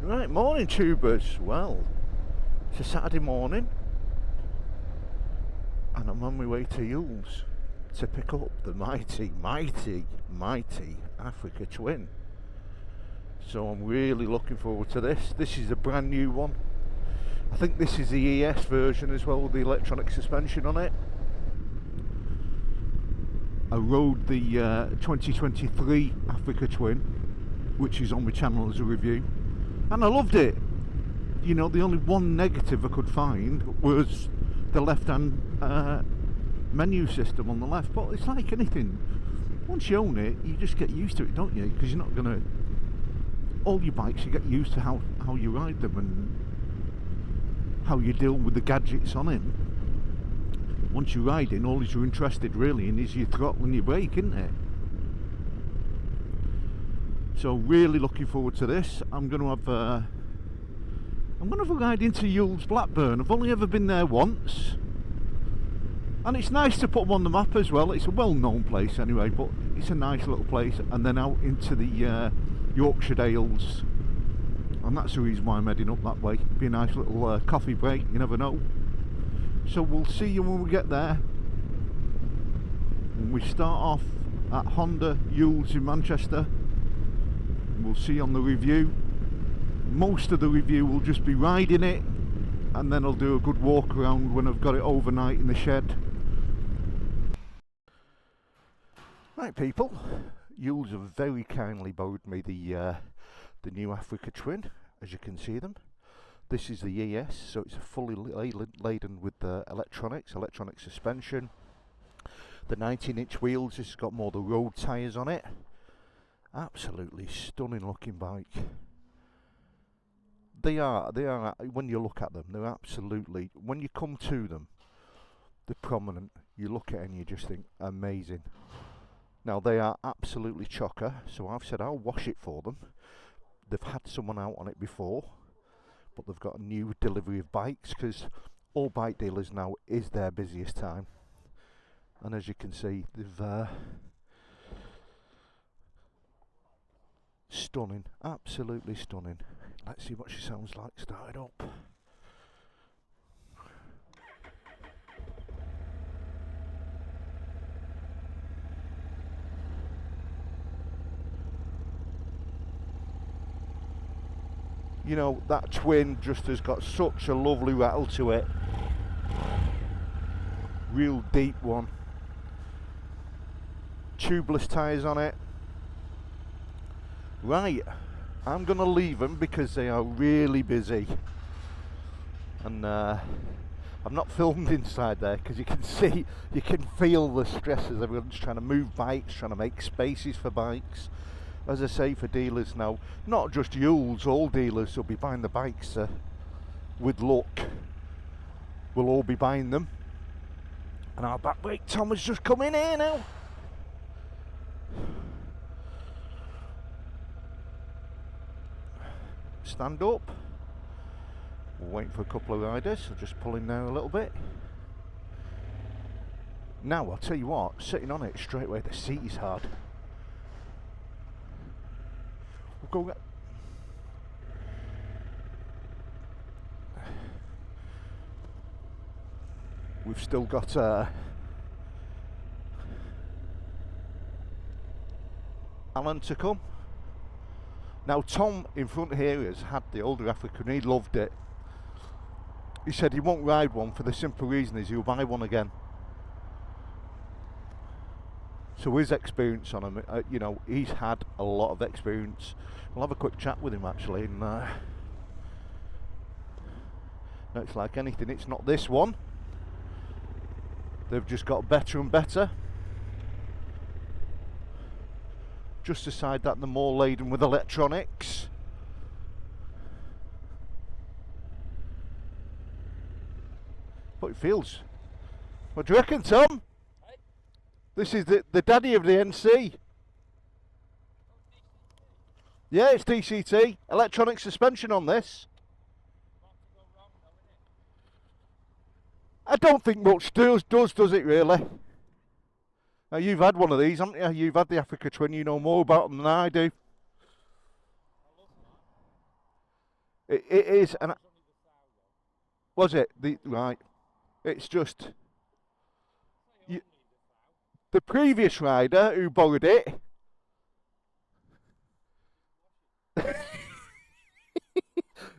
Right, morning tubers. Well, it's a Saturday morning and I'm on my way to Yules to pick up the mighty Africa Twin. So I'm really looking forward to this. This is a brand new one. I think this is the ES version as well with the electronic suspension on it. I rode the 2023 Africa Twin, which is on my channel as a review, and I loved it. You know, the only one negative I could find was the left-hand menu system on the left, but it's like anything. Once you own it, you just get used to it, don't you? Because you're not going to... All your bikes, you get used to how you ride them and how you deal with the gadgets on it. Once you're riding, all you're interested really in is your throttle and your brake, isn't it? So really looking forward to this. I'm going to have a ride into Yules Blackburn. I've only ever been there once, and it's nice to put them on the map as well. It's a well-known place anyway, but it's a nice little place. And then out into the Yorkshire Dales, and that's the reason why I'm heading up that way. Be a nice little coffee break, you never know. So we'll see you when we get there. When we start off at Honda Yules in Manchester, we'll see on the review. Most of the review will just be riding it, and then I'll do a good walk around when I've got it overnight in the shed. Right people, Yules have very kindly borrowed me the new Africa Twin, as you can see them. This is the ES, so it's fully laden with the electronic suspension. The 19-inch wheels, this has got more the road tyres on it. Absolutely stunning looking bike. They are, when you look at them, they're absolutely, when you come to them, they're prominent. You look at it and you just think, amazing. Now they are absolutely chocker, so I've said I'll wash it for them. They've had someone out on it before, but they've got a new delivery of bikes, because all bike dealers now is their busiest time. And as you can see, they've stunning, absolutely stunning. Let's see what she sounds like started up. You know, that twin just has got such a lovely rattle to it. Real deep one. Tubeless tyres on it. Right, I'm going to leave them because they are really busy. And I've not filmed inside there because you can see, you can feel the stresses. Everyone's trying to move bikes, trying to make spaces for bikes. As I say, for dealers now, not just Yules, all dealers will be buying the bikes. With luck, we'll all be buying them. And our back brake Tom has just come in here now. Stand up. We'll wait for a couple of riders. I'll just pull in there a little bit. Now I'll tell you what, sitting on it straight away, the seat is hard. We'll go. We've still got Alan to come. Now Tom in front here has had the older African, he loved it. He said he won't ride one for the simple reason is he'll buy one again. So his experience on him, you know, he's had a lot of experience. We'll have a quick chat with him actually, and it's like anything, it's not this one. They've just got better and better. Just aside that they're more laden with electronics. But it feels. What do you reckon, Tom? Hey? This is the daddy of the NC. Yeah, it's DCT. Electronic suspension on this. I don't think much does it really? Now you've had one of these, haven't you? You've had the Africa Twin, you know more about them than I do. It is, and was it the right? It's just you, the previous rider who borrowed it.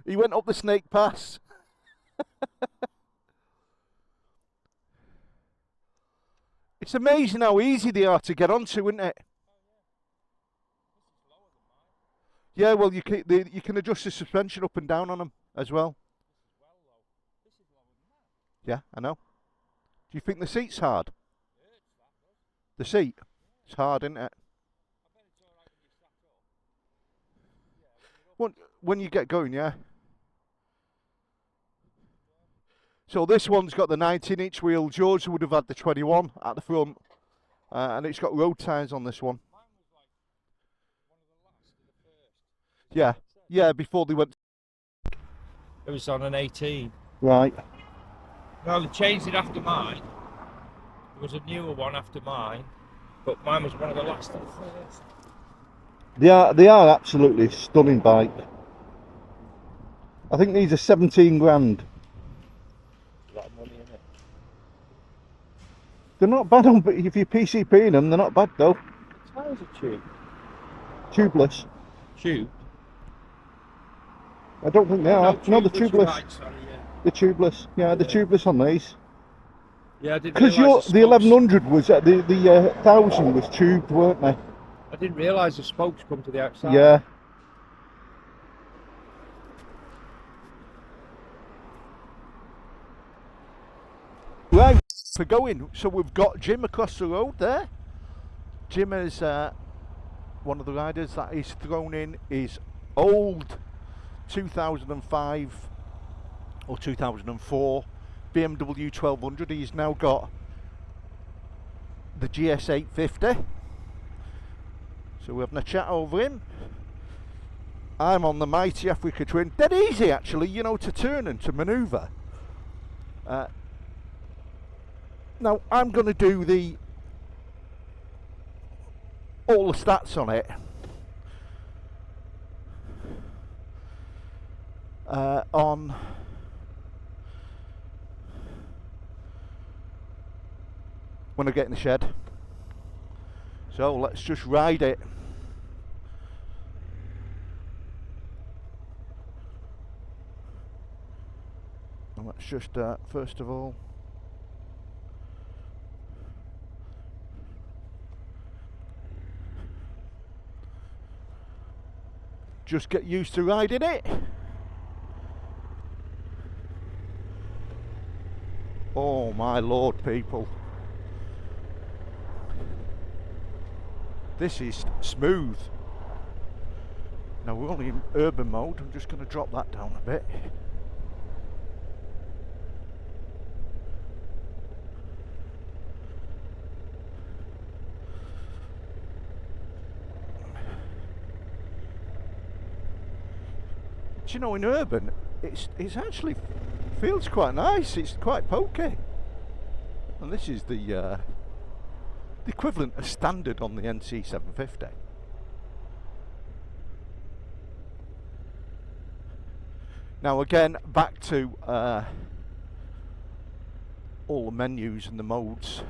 He went up the Snake Pass. It's amazing how easy they are to get onto, isn't it? Yeah, well, you can adjust the suspension up and down on them as well. Yeah, I know. Do you think the seat's hard? The seat? It's hard, isn't it? When you get going, yeah. So this one's got the 19-inch wheel. George would have had the 21 at the front. And it's got road tyres on this one. Yeah, yeah, before they went. It was on an 18. Right. No, they changed it after mine. There was a newer one after mine, but mine was one of the last of the first. They are absolutely stunning bike. I think these are 17 grand. A lot of money in it. They're not bad on, but if you're PCPing them, they're not bad though. The tyres are cheap. Tubeless. Tube? I don't think they are. No, the tubeless. Right, sorry, yeah. The tubeless. Yeah, the tubeless on these. Yeah, I didn't Because the 1100 was the 1000 was tubed, weren't they? I didn't realise the spokes come to the outside. Yeah. Right, for going. So we've got Jim across the road there. Jim is one of the riders that is thrown in his old 2005 or 2004 BMW 1200. He's now got the GS 850. So we're having a chat over him. I'm on the mighty Africa Twin. Dead easy actually, you know, to turn and to manoeuvre. Now I'm going to do all the stats on it on when I get in the shed. So let's just ride it. And let's just first of all just get used to riding it. Oh my lord, people. This is smooth. Now we're only in urban mode. I'm just going to drop that down a bit. Do you know, in urban, it's actually feels quite nice. It's quite pokey, and this is the equivalent of standard on the NC 750. Now again, back to all the menus and the modes.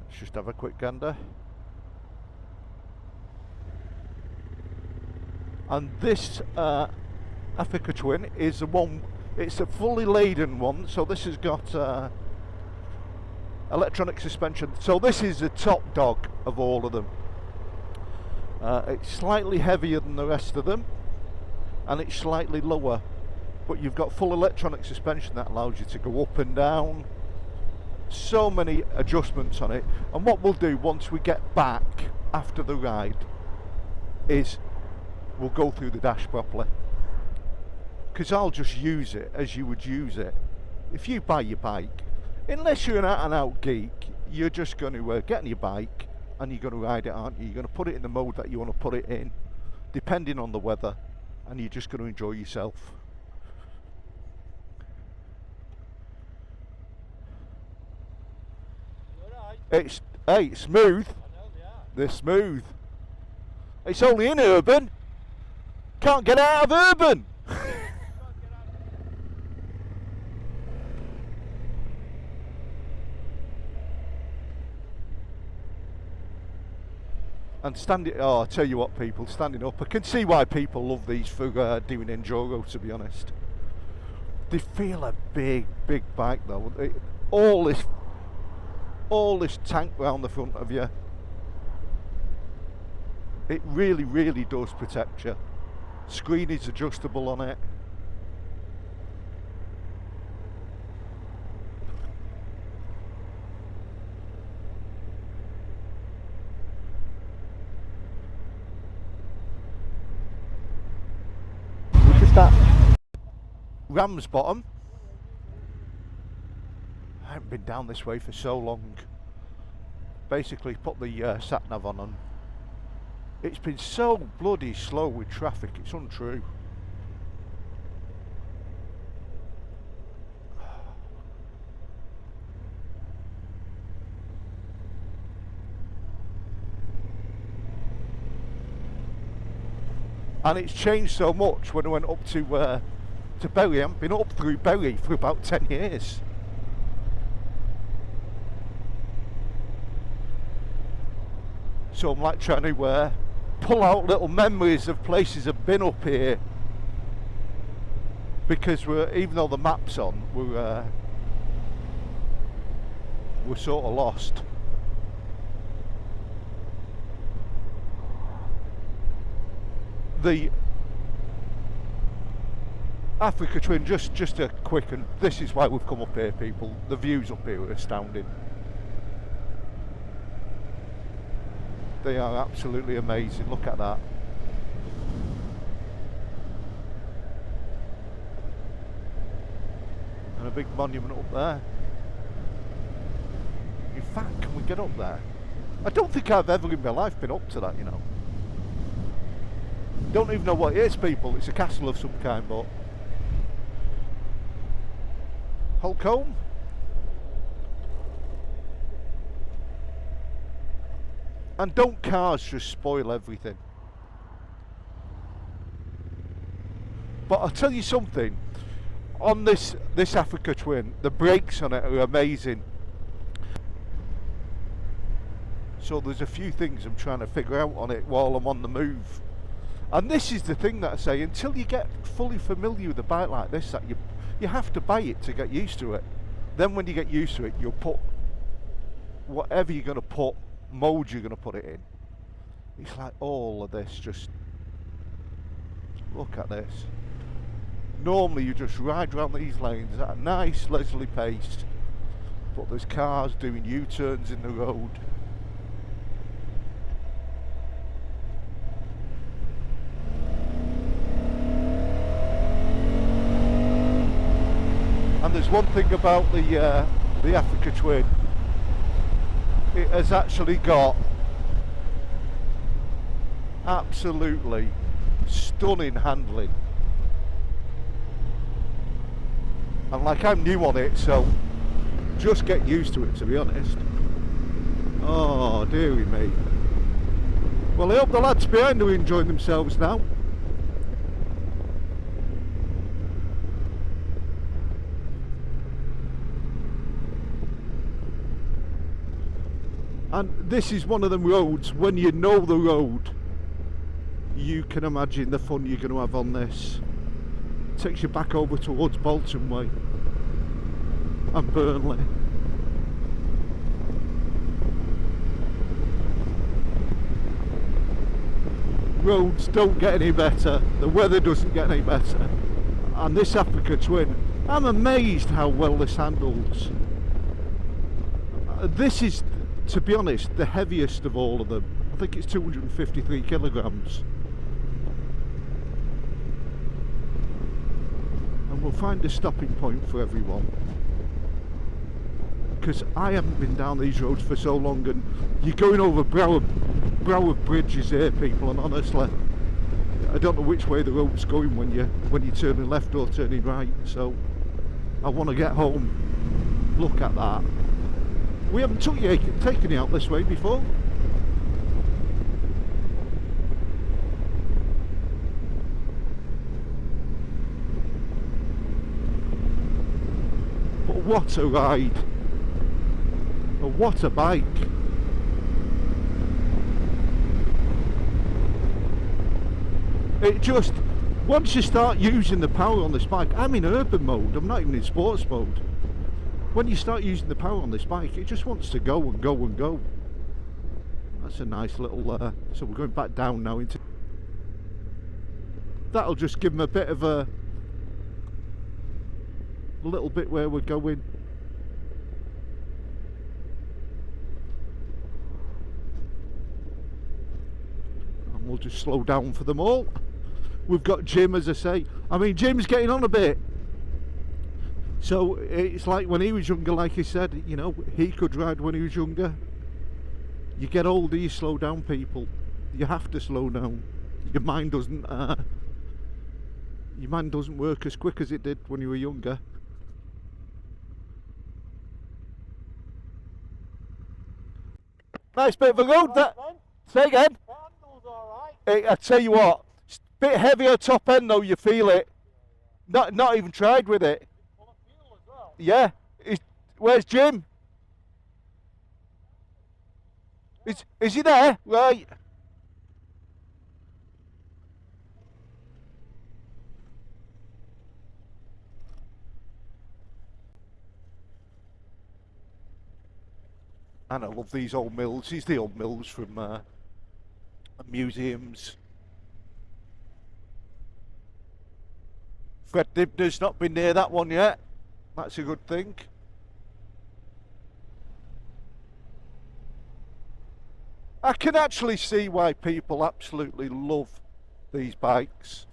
Let's just have a quick gander. And this Africa Twin is the one, it's a fully laden one, so this has got electronic suspension. So this is the top dog of all of them. It's slightly heavier than the rest of them, and it's slightly lower, but you've got full electronic suspension that allows you to go up and down. So many adjustments on it. And what we'll do once we get back after the ride is we'll go through the dash properly, because I'll just use it as you would use it if you buy your bike. Unless you're an out and out geek, you're just going to get on your bike and you're going to ride it, aren't you? You're going to put it in the mode that you want to put it in, depending on the weather, and you're just going to enjoy yourself. It's smooth. I know they are. They're smooth. It's only in urban. Can't get out of urban. And standing, oh, I tell you what, people, standing up, I can see why people love these for doing enduro, to be honest. They feel a big, big bike though. All this tank round the front of you. It really, really does protect you. Screen is adjustable on it. We're just at Ramsbottom. I haven't been down this way for so long. Basically put the sat nav on and it's been so bloody slow with traffic, it's untrue. And it's changed so much when I went up to Bury. I haven't been up through Bury for about 10 years. So I'm like trying to pull out little memories of places I've been up here, because even though the map's on, we're sort of lost. The Africa Twin, just a quick, and this is why we've come up here, people. The views up here are astounding. They are absolutely amazing. Look at that. And a big monument up there. In fact, can we get up there? I don't think I've ever in my life been up to that, you know. Don't even know what it is, people. It's a castle of some kind, but Holcombe? And don't cars just spoil everything? But I'll tell you something, on this Africa Twin, the brakes on it are amazing. So there's a few things I'm trying to figure out on it while I'm on the move. And this is the thing that I say, until you get fully familiar with a bike like this, that you have to buy it to get used to it. Then when you get used to it, you'll put whatever you're going to put, mode you're going to put it in. It's like all of this, just look at this. Normally you just ride around these lanes at a nice leisurely pace, but there's cars doing U-turns in the road. And there's one thing about the Africa Twin. It has actually got absolutely stunning handling. And like, I'm new on it, so just get used to it, to be honest. Oh, dearie me. Well, I hope the lads behind are enjoying themselves now. And this is one of them roads, when you know the road, you can imagine the fun you're going to have on this. Takes you back over towards Bolton Way and Burnley. Roads don't get any better, the weather doesn't get any better. And this Africa Twin, I'm amazed how well this handles. This is, to be honest, the heaviest of all of them. I think it's 253 kilograms. And we'll find a stopping point for everyone, because I haven't been down these roads for so long, and you're going over brow of bridges here, people, and honestly I don't know which way the road's going when you're turning left or turning right. So I want to get home. Look at that. We haven't taken you out this way before. But what a ride. What a bike. It just, once you start using the power on this bike, I'm in urban mode, I'm not even in sports mode. When you start using the power on this bike, it just wants to go and go and go. That's a nice little, so we're going back down now into... That'll just give them a bit of a little bit where we're going. And we'll just slow down for them all. We've got Jim, as I say. I mean, Jim's getting on a bit. So it's like when he was younger, like he said, you know, he could ride when he was younger. You get older, you slow down, people. You have to slow down. Your mind doesn't work as quick as it did when you were younger. Nice bit of a road that. Say again. Hey, I tell you what, it's a bit heavier top end though. You feel it. Not even tried with it. Yeah. Where's Jim? Is he there? Right. And I love these old mills. These are the old mills from museums. Fred Dibner's not been near that one yet. That's a good thing. I can actually see why people absolutely love these bikes.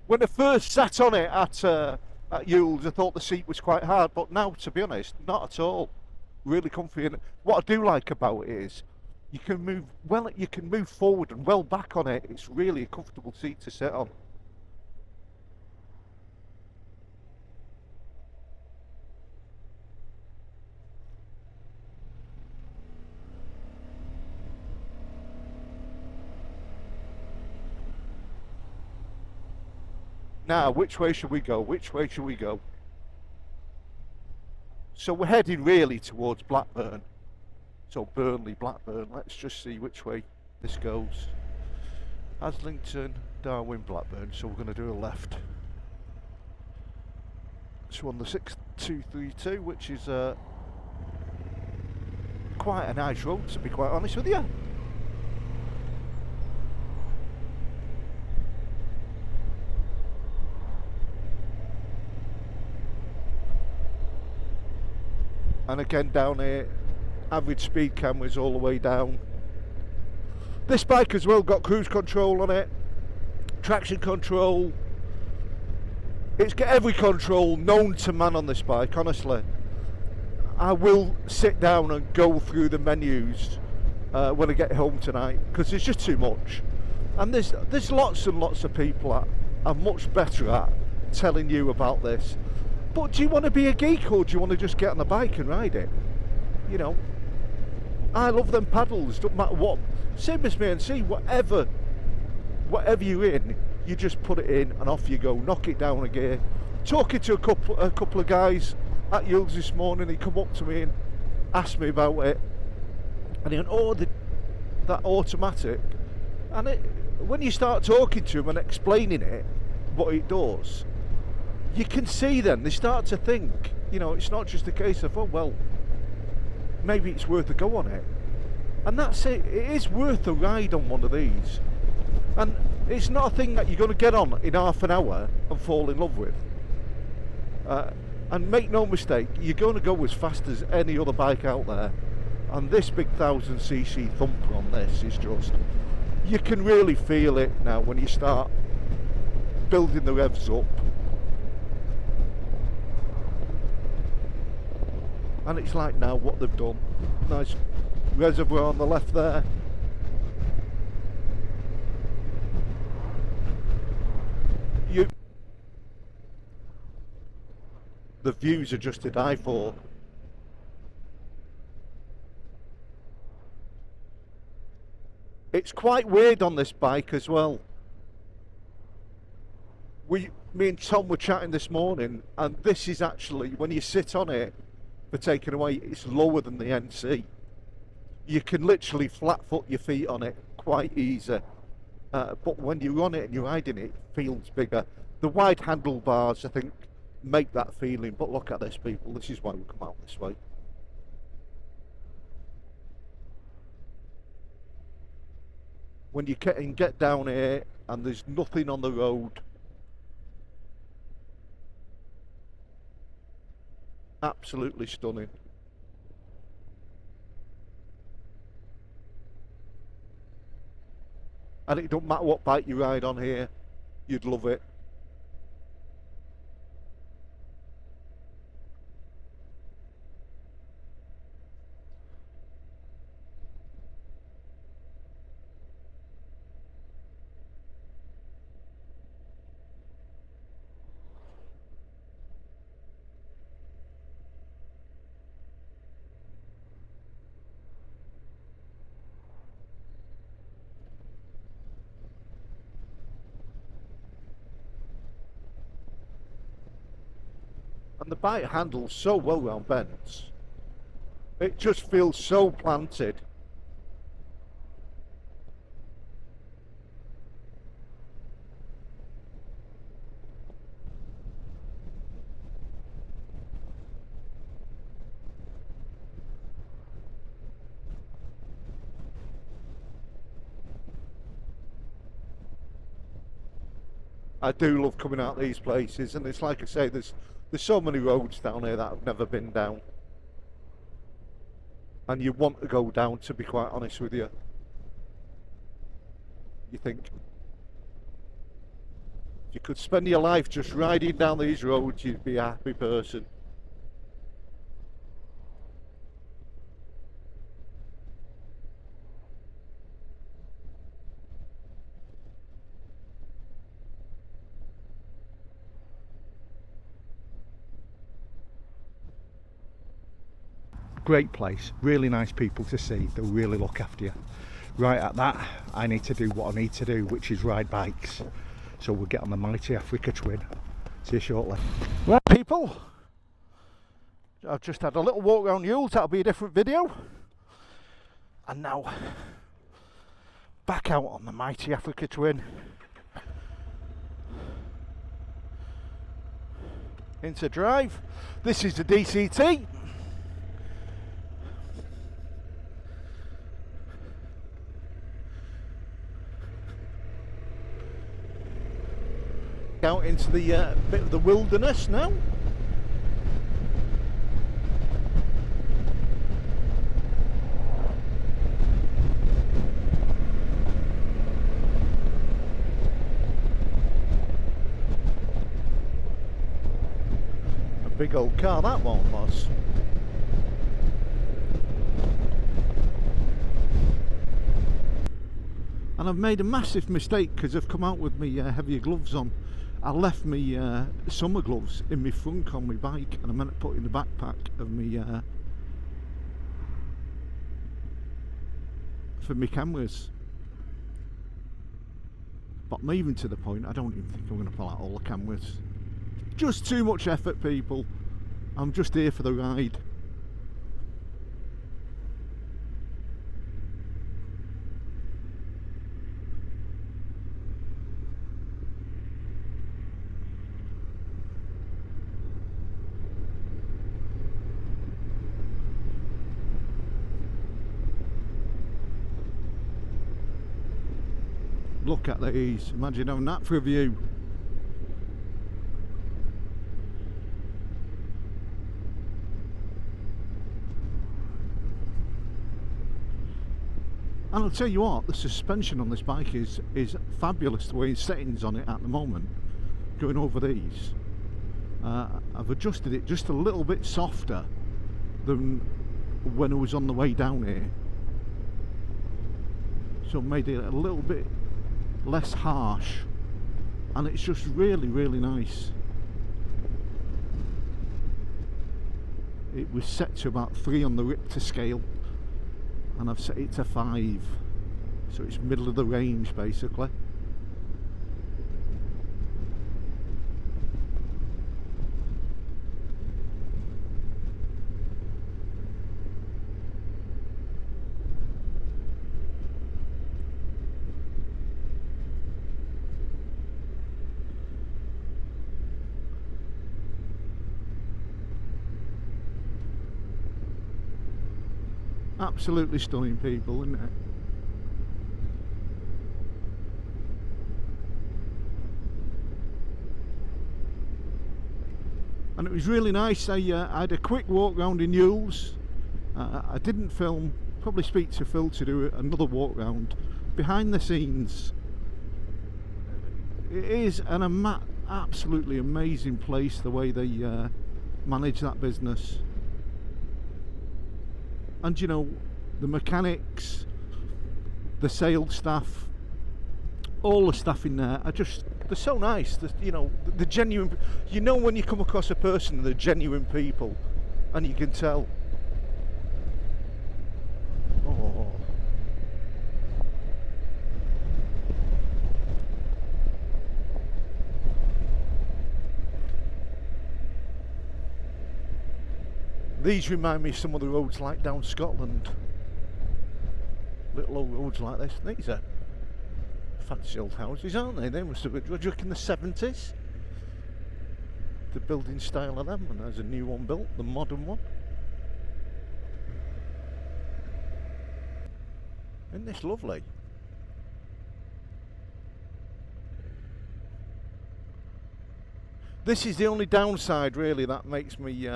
When I first sat on it at Yules, I thought the seat was quite hard, but now, to be honest, not at all. Really comfy. And what I do like about it is you can move well. You can move forward and well back on it. It's really a comfortable seat to sit on. Now, which way should we go? Which way should we go? So we're heading really towards Blackburn. So Burnley, Blackburn. Let's just see which way this goes. Haslington, Darwin, Blackburn. So we're going to do a left. So on the 6232, which is quite a nice road, to be quite honest with you. And again down here, average speed cameras all the way down. This bike as well got cruise control on it, traction control. It's got every control known to man on this bike, honestly. I will sit down and go through the menus when I get home tonight, because it's just too much. And there's lots and lots of people that are much better at telling you about this. But do you want to be a geek, or do you want to just get on a bike and ride it? You know, I love them paddles, don't matter what. Same as me and see, whatever you're in, you just put it in and off you go, knock it down a gear. Talking to a couple of guys at Yules this morning, he come up to me and asked me about it. And he went, oh, that automatic. And when you start talking to them and explaining it, what it does, you can see then, they start to think, you know, it's not just a case of, oh, well, maybe it's worth a go on it. And that's it, it is worth a ride on one of these. And it's not a thing that you're going to get on in half an hour and fall in love with. And make no mistake, you're going to go as fast as any other bike out there. And this big 1000cc thumper on this is just, you can really feel it now when you start building the revs up. And it's like now what they've done. Nice reservoir on the left there. The views are just to die for. It's quite weird on this bike as well. Me and Tom were chatting this morning, and this is actually, when you sit on it for taking away, it's lower than the NC. You can literally flat foot your feet on it quite easy. But when you're on it and you're riding it, it feels bigger. The wide handlebars, I think, make that feeling. But look at this, people. This is why we come out this way. When you get down here and there's nothing on the road, absolutely stunning. And it don't matter what bike you ride on here, you'd love it. And the bike handles so well round bends. It just feels so planted. I do love coming out these places, and it's like I say, there's so many roads down here that I've never been down, and you want to go down, to be quite honest with you. You think if you could spend your life just riding down these roads, you'd be a happy person. Great place, really nice people to see, they'll really look after you. Right, at that, I need to do what I need to do, which is ride bikes. So we'll get on the mighty Africa Twin. See you shortly. Right, people, I've just had a little walk around Yules, that'll be a different video. And now, back out on the mighty Africa Twin. Into drive. This is the DCT. Out into the bit of the wilderness now. A big old car that one was. And I've made a massive mistake because I've come out with my heavier gloves on. I left my summer gloves in my frunk on my bike, and I meant to put in the backpack of my for my cameras. But I'm even to the point I don't even think I'm going to pull out all the cameras. Just too much effort, people. I'm just here for the ride. Look at these, imagine having that for a view. And I'll tell you what, the suspension on this bike is fabulous, the way it's settings on it at the moment. Going over these, I've adjusted it just a little bit softer than when I was on the way down here. So made it a little bit less harsh, and it's just really, really nice. it was set to about 3 on the Richter scale, and I've set it to 5, so it's middle of the range basically. Absolutely stunning, people, isn't it? And it was really nice. I had a quick walk round in Yules. I didn't film, probably speak to Phil to do another walk round. Behind the scenes, it is an absolutely amazing place, the way they manage that business. And you know, the mechanics, the sales staff, all the staff in there are just, they're so nice. You know, the genuine, you know when you come across a person, they're genuine people, and you can tell. Oh. These remind me of some of the roads like down Scotland. Little old roads like this. These are fancy old houses, aren't they? They must have been, do you reckon, the 70s? The building style of them, and there's a new one built, the modern one. Isn't this lovely? This is the only downside really that makes me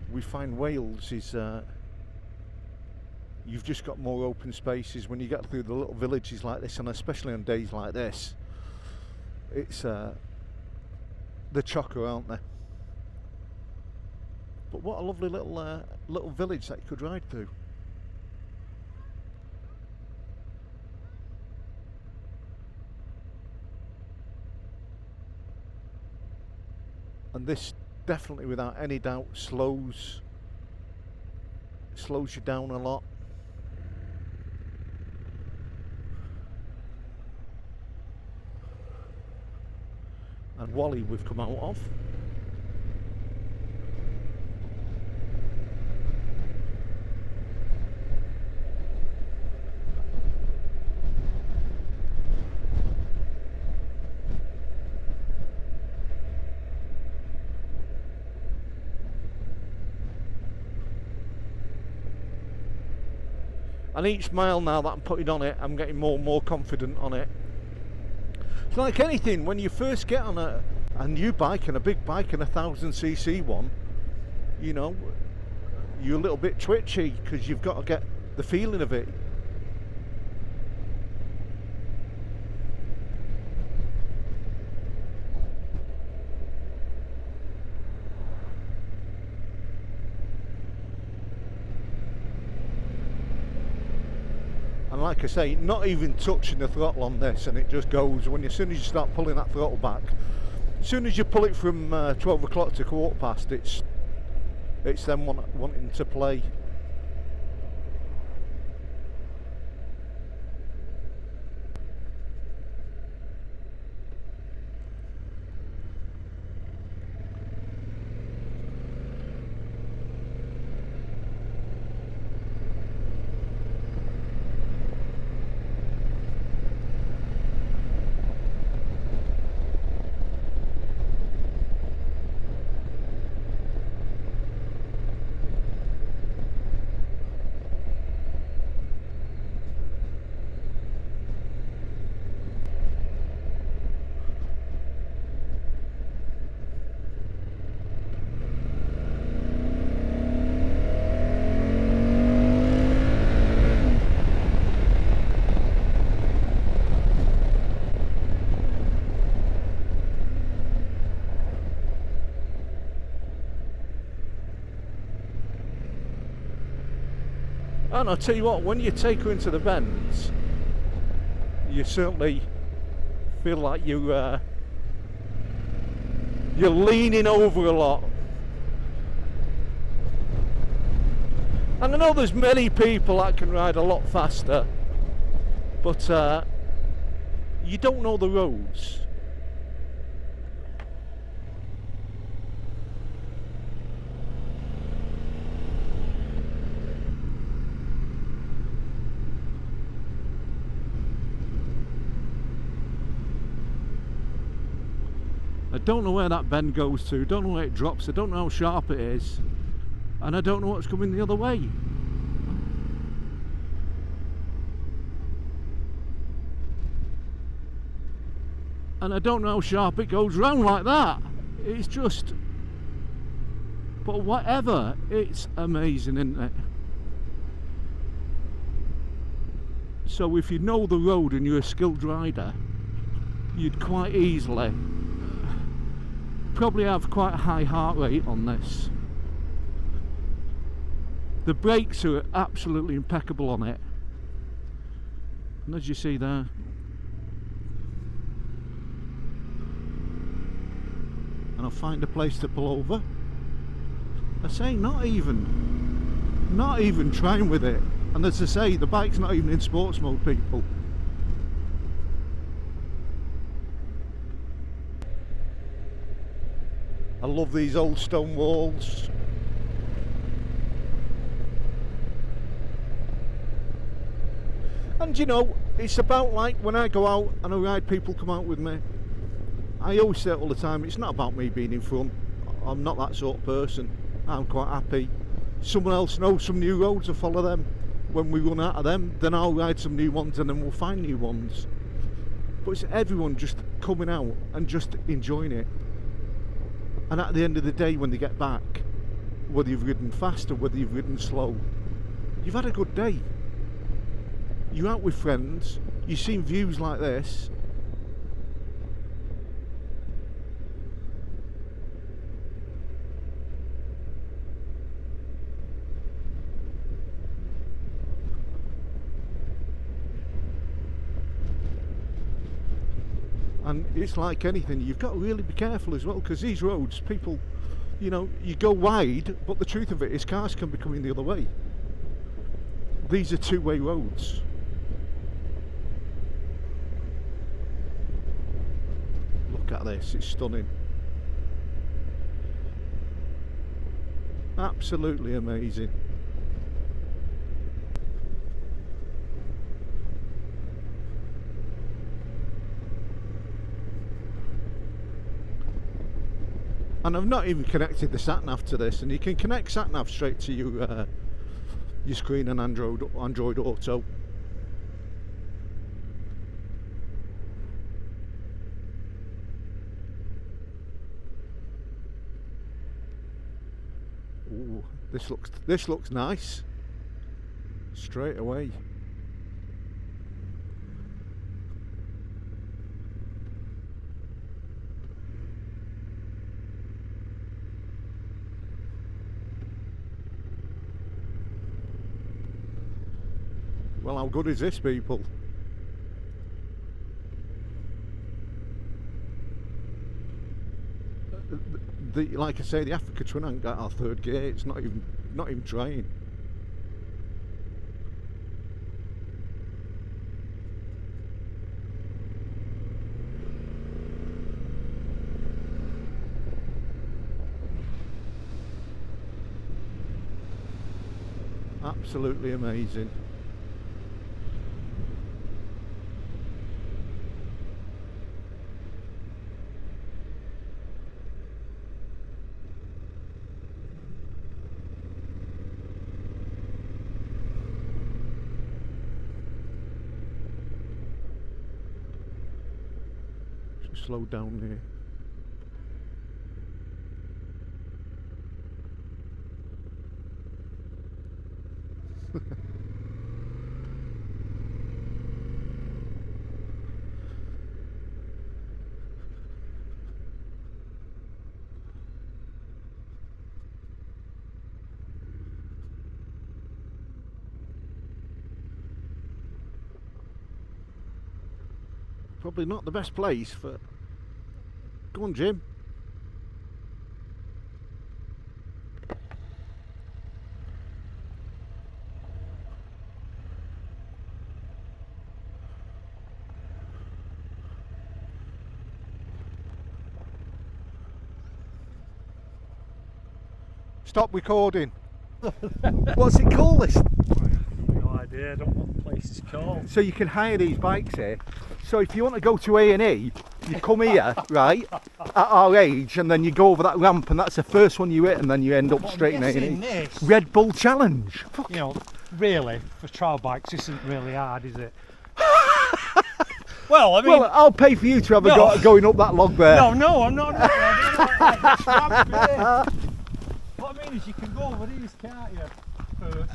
we find Wales is you've just got more open spaces when you get through the little villages like this, and especially on days like this, it's the chocker, aren't they? But what a lovely little village that you could ride through. And this definitely, without any doubt, slows you down a lot. And Wally we've come out of. And each mile now that I'm putting on it, I'm getting more and more confident on it. It's like anything, when you first get on a new bike, and a big bike, and a 1000cc one, you know, you're a little bit twitchy because you've got to get the feeling of it. And like I say, not even touching the throttle on this, and it just goes. As soon as you start pulling that throttle back, as soon as you pull it from 12 o'clock to 1/4 past, it's them wanting to play. And I'll tell you what, when you take her into the bends, you certainly feel like you're leaning over a lot. And I know there's many people that can ride a lot faster, but you don't know the roads. I don't know where that bend goes to, don't know where it drops, I don't know how sharp it is, and I don't know what's coming the other way. And I don't know how sharp it goes round like that. It's just... But whatever, it's amazing, isn't it? So if you know the road and you're a skilled rider, you'd quite easily probably have quite a high heart rate on this. The brakes are absolutely impeccable on it, and as you see there, and I'll find a place to pull over. I say not even trying with it, and as I say, the bike's not even in sports mode, people. I love these old stone walls. And you know, it's about like when I go out and I ride, people come out with me. I always say it all the time, it's not about me being in front. I'm not that sort of person. I'm quite happy. Someone else knows some new roads, I follow them. When we run out of them, then I'll ride some new ones and then we'll find new ones. But it's everyone just coming out and just enjoying it. And at the end of the day, when they get back, whether you've ridden fast or whether you've ridden slow, you've had a good day. You're out with friends, you've seen views like this. And it's like anything, you've got to really be careful as well, because these roads, people, you know, you go wide, but the truth of it is cars can be coming the other way. These are two-way roads. Look at this, it's stunning. Absolutely amazing. And I've not even connected the sat-nav to this, and you can connect sat-nav straight to your screen on Android Auto. Ooh, this looks nice. Straight away. Well, how good is this, people? Like I say, the Africa Twin ain't got our third gear. It's not even trying. Absolutely amazing. Slow down here. Probably not the best place for... Go on, Jim. stop recording. What's it called, this? No idea, I don't know what the place is called. So you can hire these bikes here. So if you want to go to A&E, you come here, right, at our age, and then you go over that ramp, and that's the first one you hit, and then you end up But straight in I'm A&E. guessing this, Red Bull Challenge. Fuck. you know, really, for trial bikes, this isn't really hard, is it? Well, I mean... Well, I'll pay for you to have a No. go at going up that log there. No, I'm not. What I mean is you can go over these, can't you? First.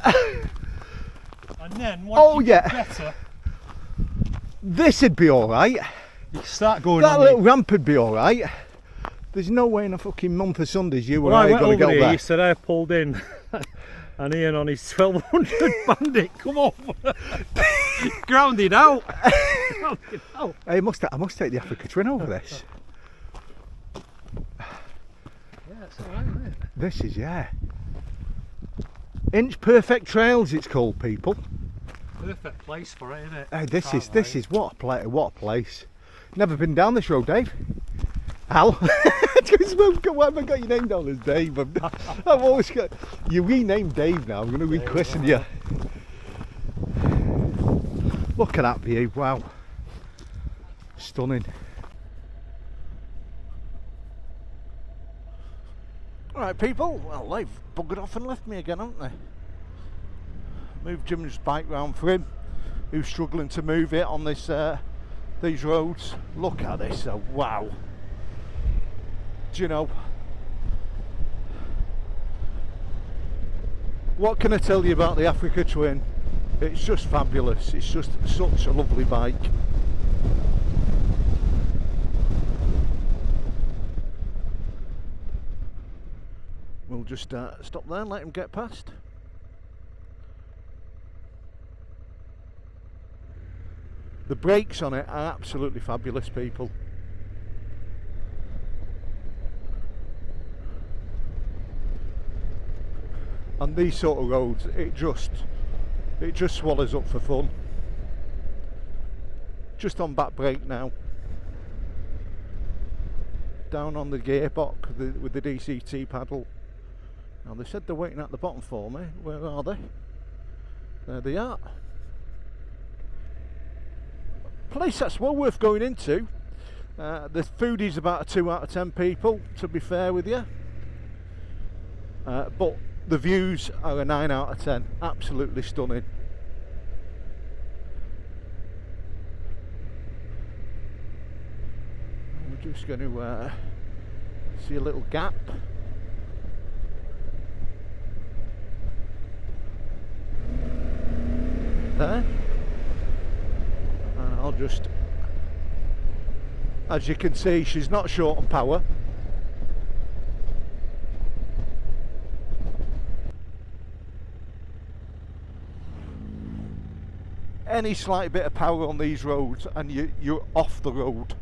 And then once you get better, This'd be alright. you can start going That on little ramp would be alright. There's no way in a fucking month of Sundays you or When I I went going to over get here, there. he said I pulled in and Ian on his 1200 bandit come over. Grounded out. Grounded out. I must take the Africa Twin over this. Yeah, it's alright, isn't it? This is, yeah. Inch Perfect Trails it's called, people. Perfect place for it, isn't it? Hey, this is what a place. Never been down this road, Dave. Al. Why have I got your name down as Dave? I've always got you renamed Dave now. I'm going to rechristen you. Look at that view! Wow, stunning. All right, people. Well, they've buggered off and left me again, haven't they? Moved Jim's bike round for him, who's struggling to move it on this these roads. Look at this! Wow. Do you know, what can I tell you about the Africa Twin? It's just fabulous. It's just such a lovely bike. We'll just stop there and let him get past. The brakes on it are absolutely fabulous, people. And these sort of roads, it just swallows up for fun. Just on back brake now. Down on the gearbox with the DCT paddle. Now they said they're waiting at the bottom for me. Where are they? There they are. Place that's well worth going into. The foodie's about a 2 out of 10 people, to be fair with you. But the views are a 9 out of 10. Absolutely stunning. We're just going to see a little gap. There. And I'll just, as you can see, she's not short on power. Any slight bit of power on these roads and you're off the road,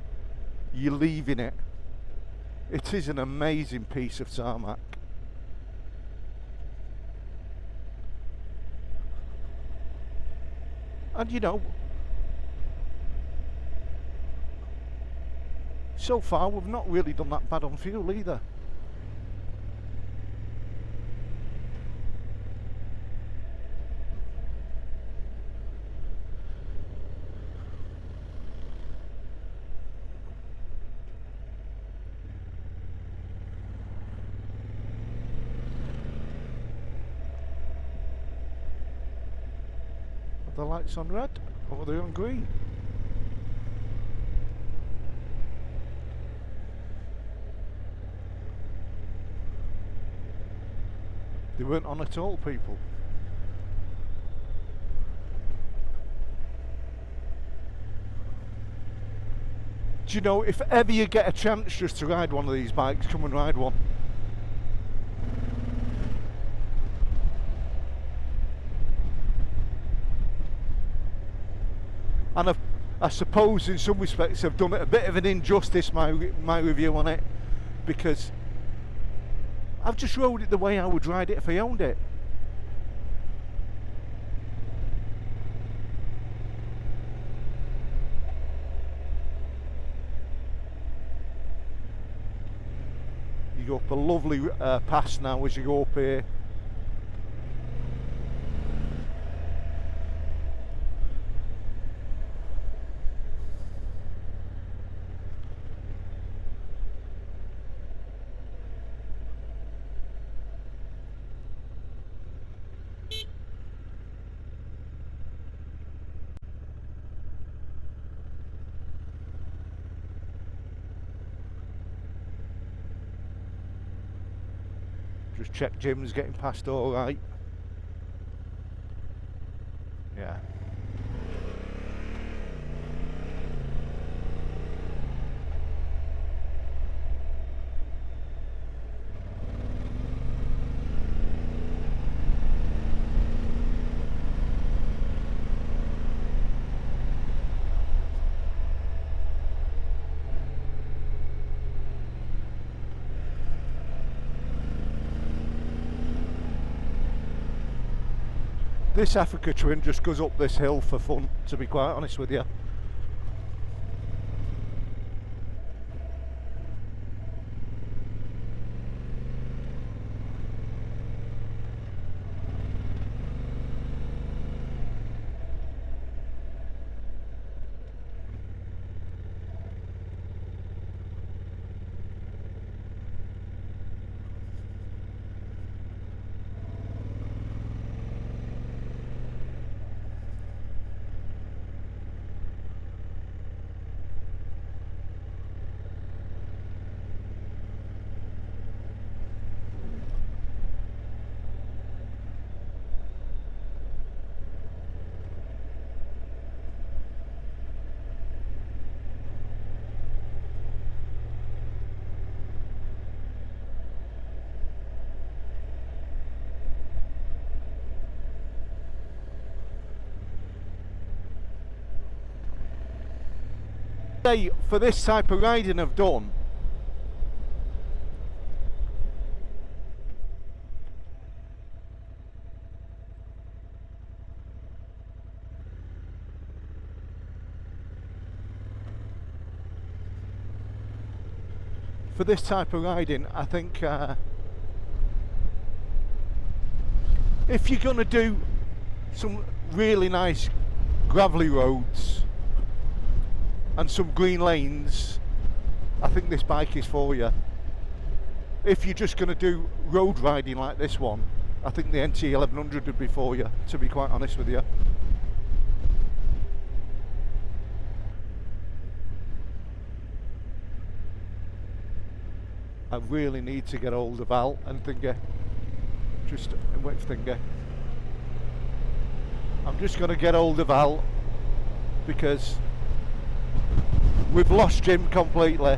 you're leaving it. It is an amazing piece of tarmac. And you know, so far we've not really done that bad on fuel either. The lights on red or are they on green? They weren't on at all, people. Do you know, if ever you get a chance just to ride one of these bikes, come and ride one. And I suppose in some respects I've done it a bit of an injustice, my review on it, because I've just rode it the way I would ride it if I owned it. You go up a lovely pass now as you go up here. Just check Jim's getting past all right. Yeah. This Africa Twin just goes up this hill for fun, to be quite honest with you. For this type of riding I've done, I think if you're going to do some really nice gravelly roads and some green lanes, I think this bike is for you. If you're just going to do road riding like this one, I think the NT 1100 would be for you, to be quite honest with you. I really need to get hold of Al and Thingy. Just wait for Thingy. I'm just going to get hold of Al because we've lost Jim completely.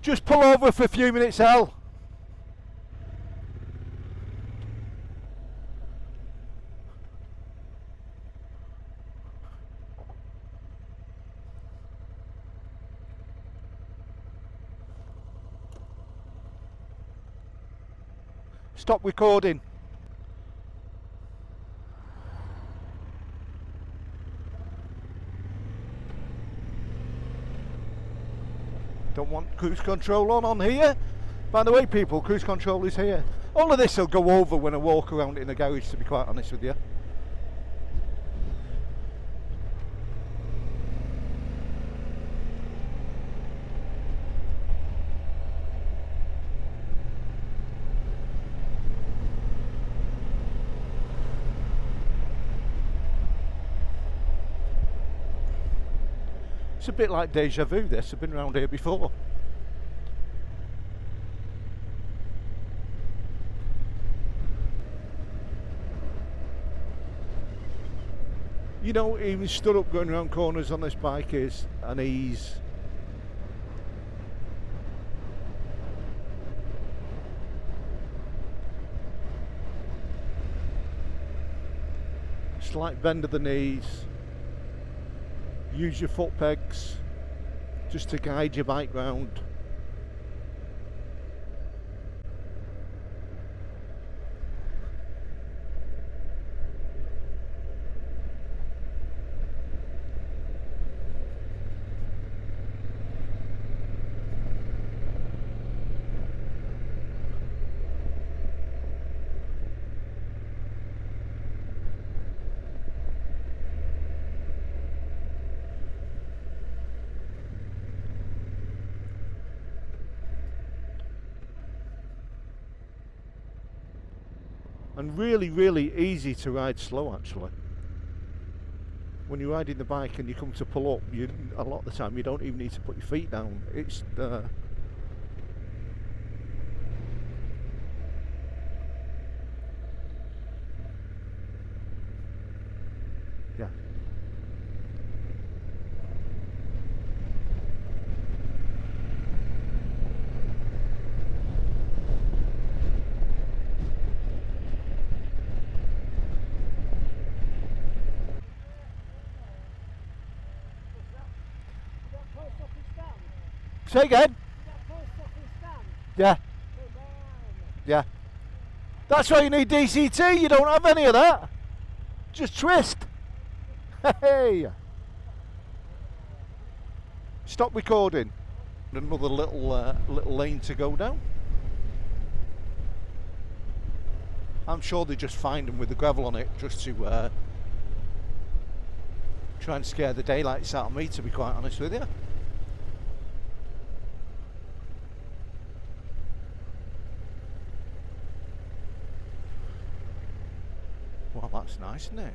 Just pull over for a few minutes, Al. Stop recording. Don't want cruise control on here. By the way, people, cruise control is here. All of this will go over when I walk around in the garage, to be quite honest with you. It's a bit like deja vu, this. I've been around here before. You know, even stood up going around corners on this bike is an ease. Slight bend of the knees. Use your foot pegs just to guide your bike round. and really, really easy to ride slow actually. When you're riding the bike and you come to pull up, a lot of the time you don't even need to put your feet down. It's yeah. Say again? Yeah. Yeah. That's why you need DCT, you don't have any of that. Just twist. Hey. Stop recording. Another little lane to go down. I'm sure they just find them with the gravel on it just to try and scare the daylights out of me, to be quite honest with you. Well, that's nice, isn't it?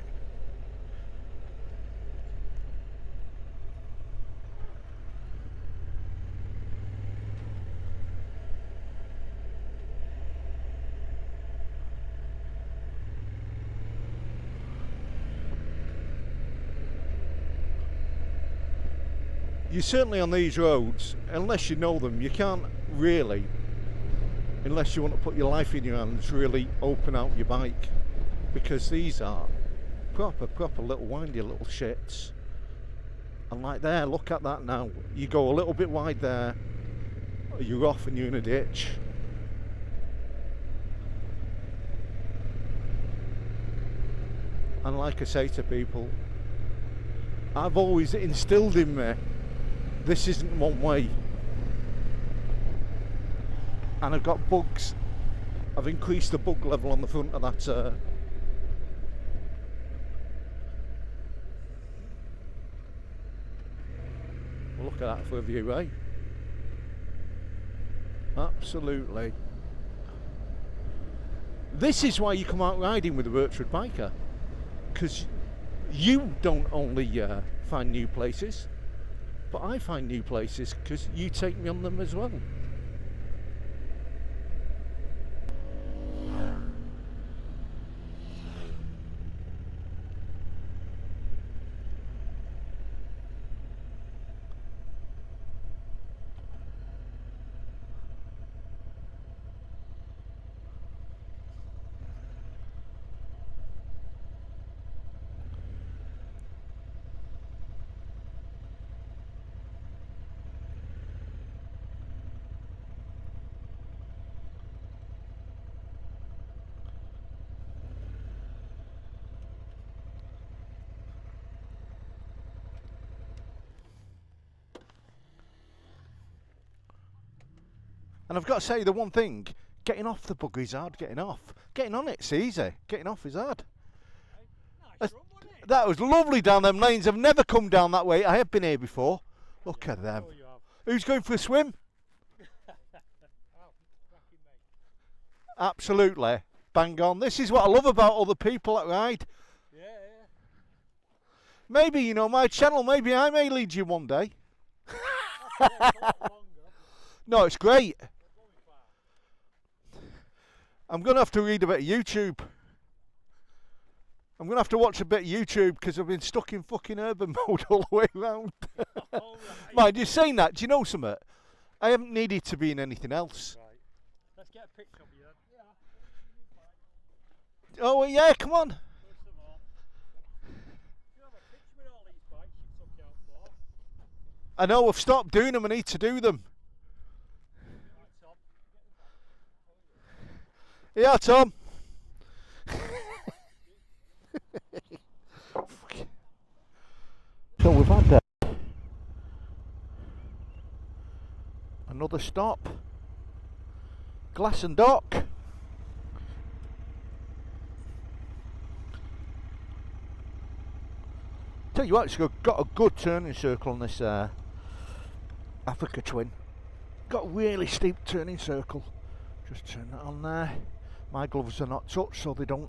You certainly on these roads, unless you know them, you can't really, unless you want to put your life in your hands, really open out your bike, because these are proper little windy little shits. And like there, look at that now. You go a little bit wide there, you're off and you're in a ditch. And like I say to people, I've always instilled in me, this isn't one way. And I've got bugs. I've increased the bug level on the front of that look at that for a view, eh? Absolutely. This is why you come out riding with a Birchwood biker, because you don't only find new places, but I find new places because you take me on them as well. And I've got to say the one thing, getting off the bugger is hard, getting off. Getting on it's easy, getting off is hard. Nice run, wasn't it? That was lovely down them lanes. I've never come down that way. I have been here before. Look at them. You have. Who's going for a swim? Oh, cracking, mate. Absolutely. Bang on. This is what I love about other people that ride. Yeah. Maybe, you know, my channel, maybe I may lead you one day. No, it's great. I'm going to have to read a bit of YouTube. I'm going to have to watch a bit of YouTube because I've been stuck in fucking urban mode all the way around. Right. Mind you saying that, do you know something? I haven't needed to be in anything else. Right. Let's get a picture of you then. Yeah. Oh, well, yeah, come on. First of all, you have a picture with all these bikes you took you out for. I know, I've stopped doing them. I need to do them. Right, Tom. Yeah, Tom. So we've had another stop. Glasson Dock. Tell you what, it's got a good turning circle on this Africa Twin. Got a really steep turning circle. Just turn that on there. My gloves are not touched, so they don't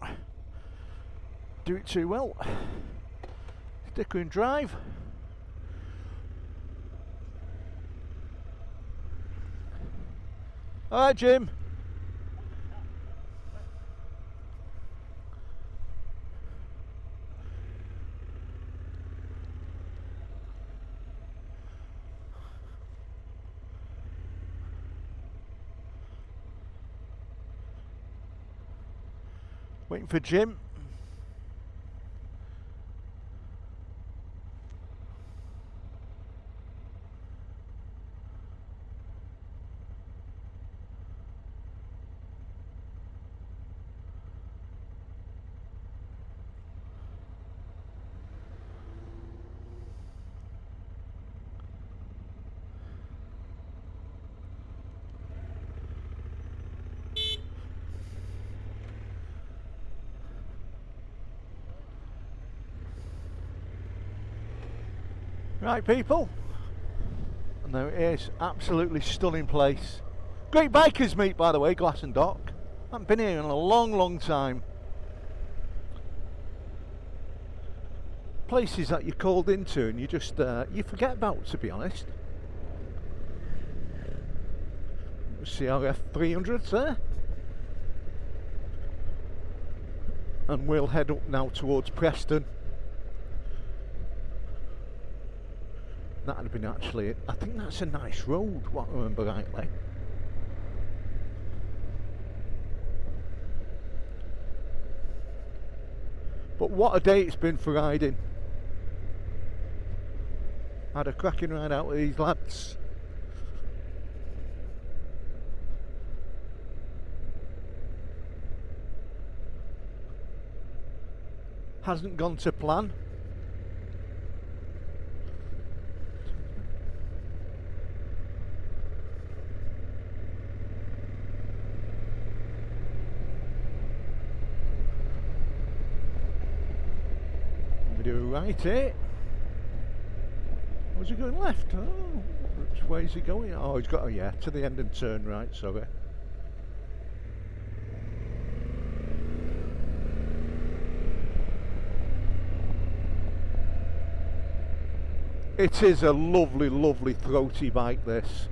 do it too well. Sticker and drive. Alright, Jim. Waiting for Jim. Right, people, and there it is, absolutely stunning place. Great bikers meet, by the way, Glass and Dock. I haven't been here in a long time. Places that you're called into and you just you forget about, to be honest. CRF 300s there, and we'll head up now towards Preston. That'd have been actually, I think that's a nice road, what I remember rightly. But what a day it's been for riding. Had a cracking ride out with these lads. Hasn't gone to plan. Right here. Was he going left? Oh, which way is he going? Oh, he's got, oh yeah, to the end and turn right, sorry. It is a lovely throaty bike, this.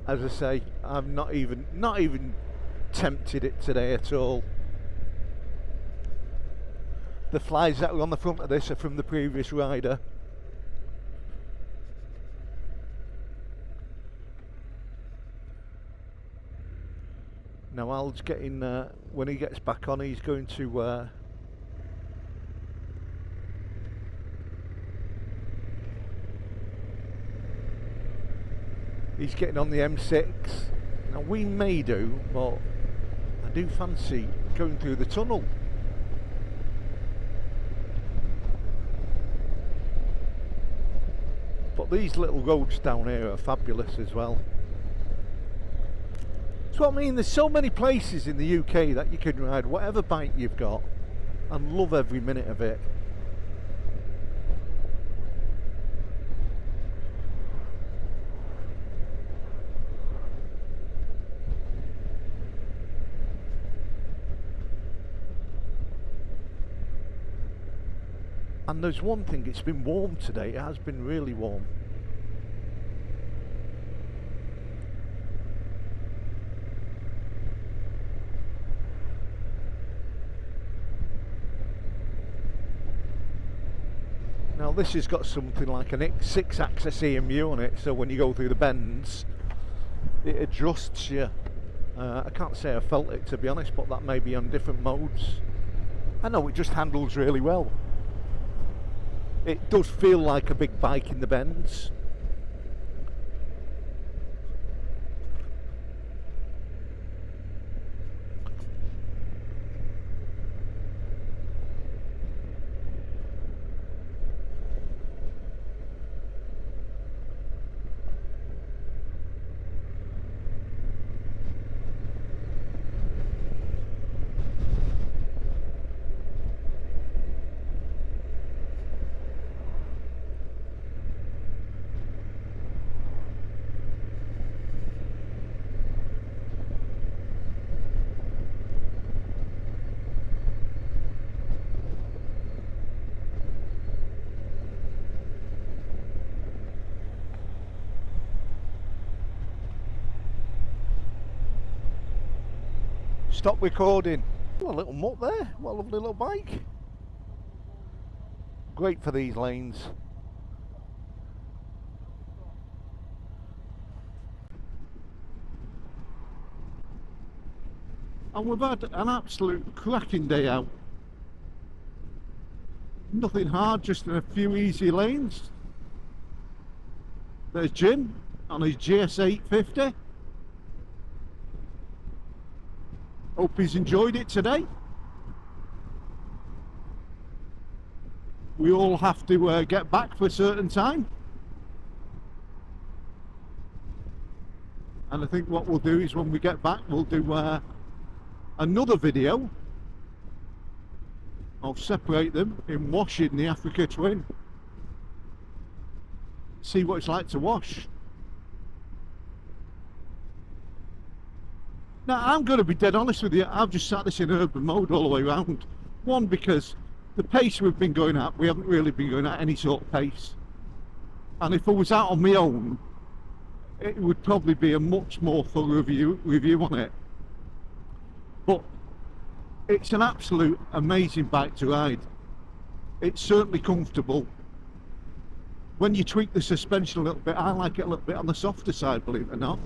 As I say, I'm not even tempted it today at all. The flies that were on the front of this are from the previous rider. Now Al's getting, when he gets back on, he's going to he's getting on the M6. Now we may do, but I do fancy going through the tunnel. But these little roads down here are fabulous as well. That's what I mean, there's so many places in the UK that you can ride whatever bike you've got and love every minute of it. And there's one thing, it's been warm today, it has been really warm. Now this has got something like a 6-axis EMU on it, so when you go through the bends, it adjusts you. I can't say I felt it, to be honest, but that may be on different modes. I know it just handles really well. It does feel like a big bike in the bends. stop recording. Oh, a little mutt there. What a lovely little bike. Great for these lanes. And we've had an absolute cracking day out. Nothing hard, just a few easy lanes. There's Jim on his GS850. Hope he's enjoyed it today. We all have to get back for a certain time. And I think what we'll do is when we get back, we'll do another video. I'll separate them in washing the Africa Twin. See what it's like to wash. Now, I'm going to be dead honest with you, I've just sat this in urban mode all the way around. One, because the pace we've been going at, we haven't really been going at any sort of pace. And if I was out on my own, it would probably be a much more thorough review on it. But it's an absolute amazing bike to ride. It's certainly comfortable. When you tweak the suspension a little bit, I like it a little bit on the softer side, believe it or not.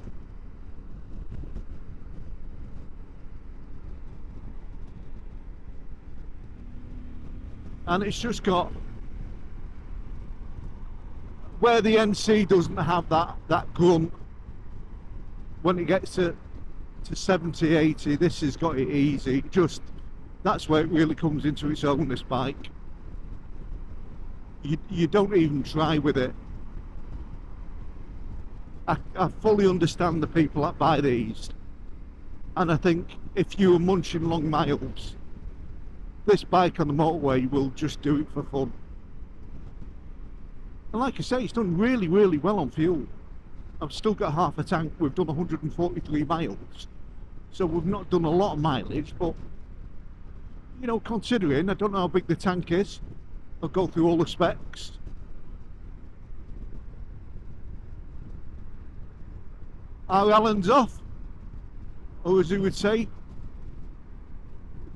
And it's just got, where the NC doesn't have that grunt, when it gets to 70, 80, this has got it easy. Just, that's where it really comes into its own, this bike. You don't even try with it. I fully understand the people that buy these, and I think if you were munching long miles, this bike on the motorway will just do it for fun. And like I say, it's done really, really well on fuel. I've still got half a tank. We've done 143 miles. So we've not done a lot of mileage, but, you know, considering, I don't know how big the tank is. I'll go through all the specs. Our Alan's off, or as he would say,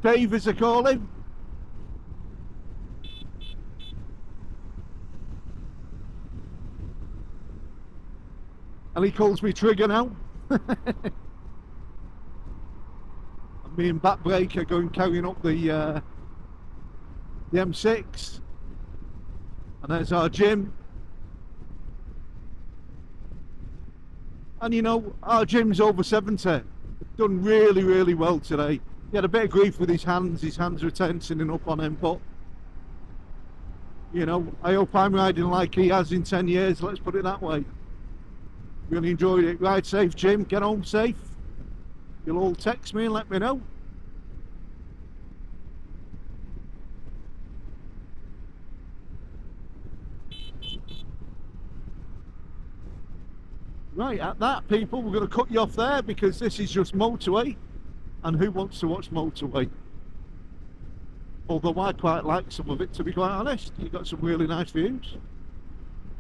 Dave as I call him. And he calls me Trigger now. And me and Backbrake are going carrying up the M6. And there's our Jim. And you know, our Jim's over 70. Done really, really well today. He had a bit of grief with his hands were tensing up on him, but you know, I hope I'm riding like he has in 10 years, let's put it that way. Really enjoyed it. Ride safe, Jim, get home safe. You'll all text me and let me know. Right, at that, people, we're going to cut you off there because this is just motorway, and who wants to watch motorway? Although I quite like some of it, to be quite honest. You've got some really nice views.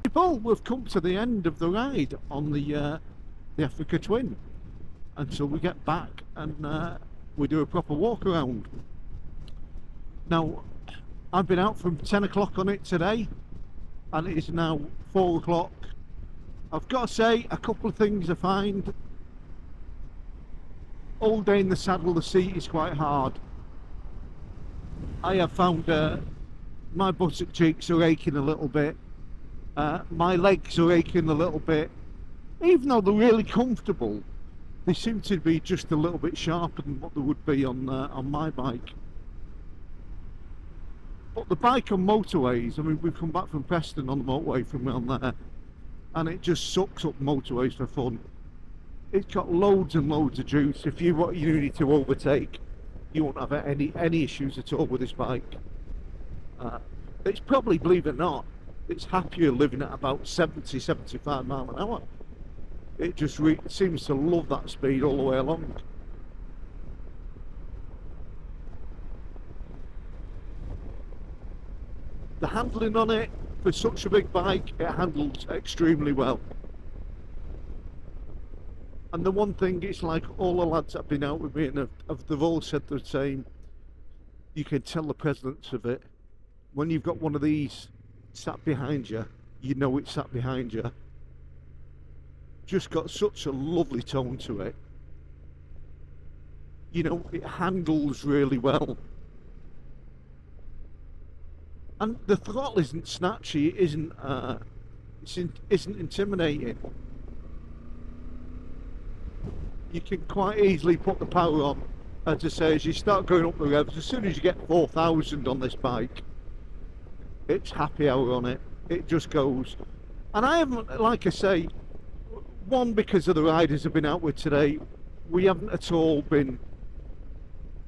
People, we've come to the end of the ride on the Africa Twin until we get back and we do a proper walk around. Now, I've been out from 10 o'clock on it today, and it is now 4 o'clock. I've got to say, a couple of things I find. All day in the saddle, the seat is quite hard. I have found my buttock cheeks are aching a little bit. My legs are aching a little bit. Even though they're really comfortable, they seem to be just a little bit sharper than what they would be on my bike. But the bike on motorways, I mean, we've come back from Preston on the motorway from around there, and it just sucks up motorways for fun. It's got loads and loads of juice. If you need to overtake, you won't have any issues at all with this bike. It's probably, believe it or not, it's happier living at about 70-75 miles an hour. It just seems to love that speed all the way along. The handling on it, for such a big bike, it handles extremely well. And the one thing, it's like all the lads that have been out with me and they've all said the same. You can tell the presence of it. When you've got one of these sat behind you, you know it's sat behind you. Just got such a lovely tone to it. You know, it handles really well. And the throttle isn't snatchy, it isn't intimidating. You can quite easily put the power on. As I say, as you start going up the revs, as soon as you get 4,000 on this bike, it's happy hour on it. It just goes. And I haven't, like I say, one, because of the riders I've been out with today, we haven't at all been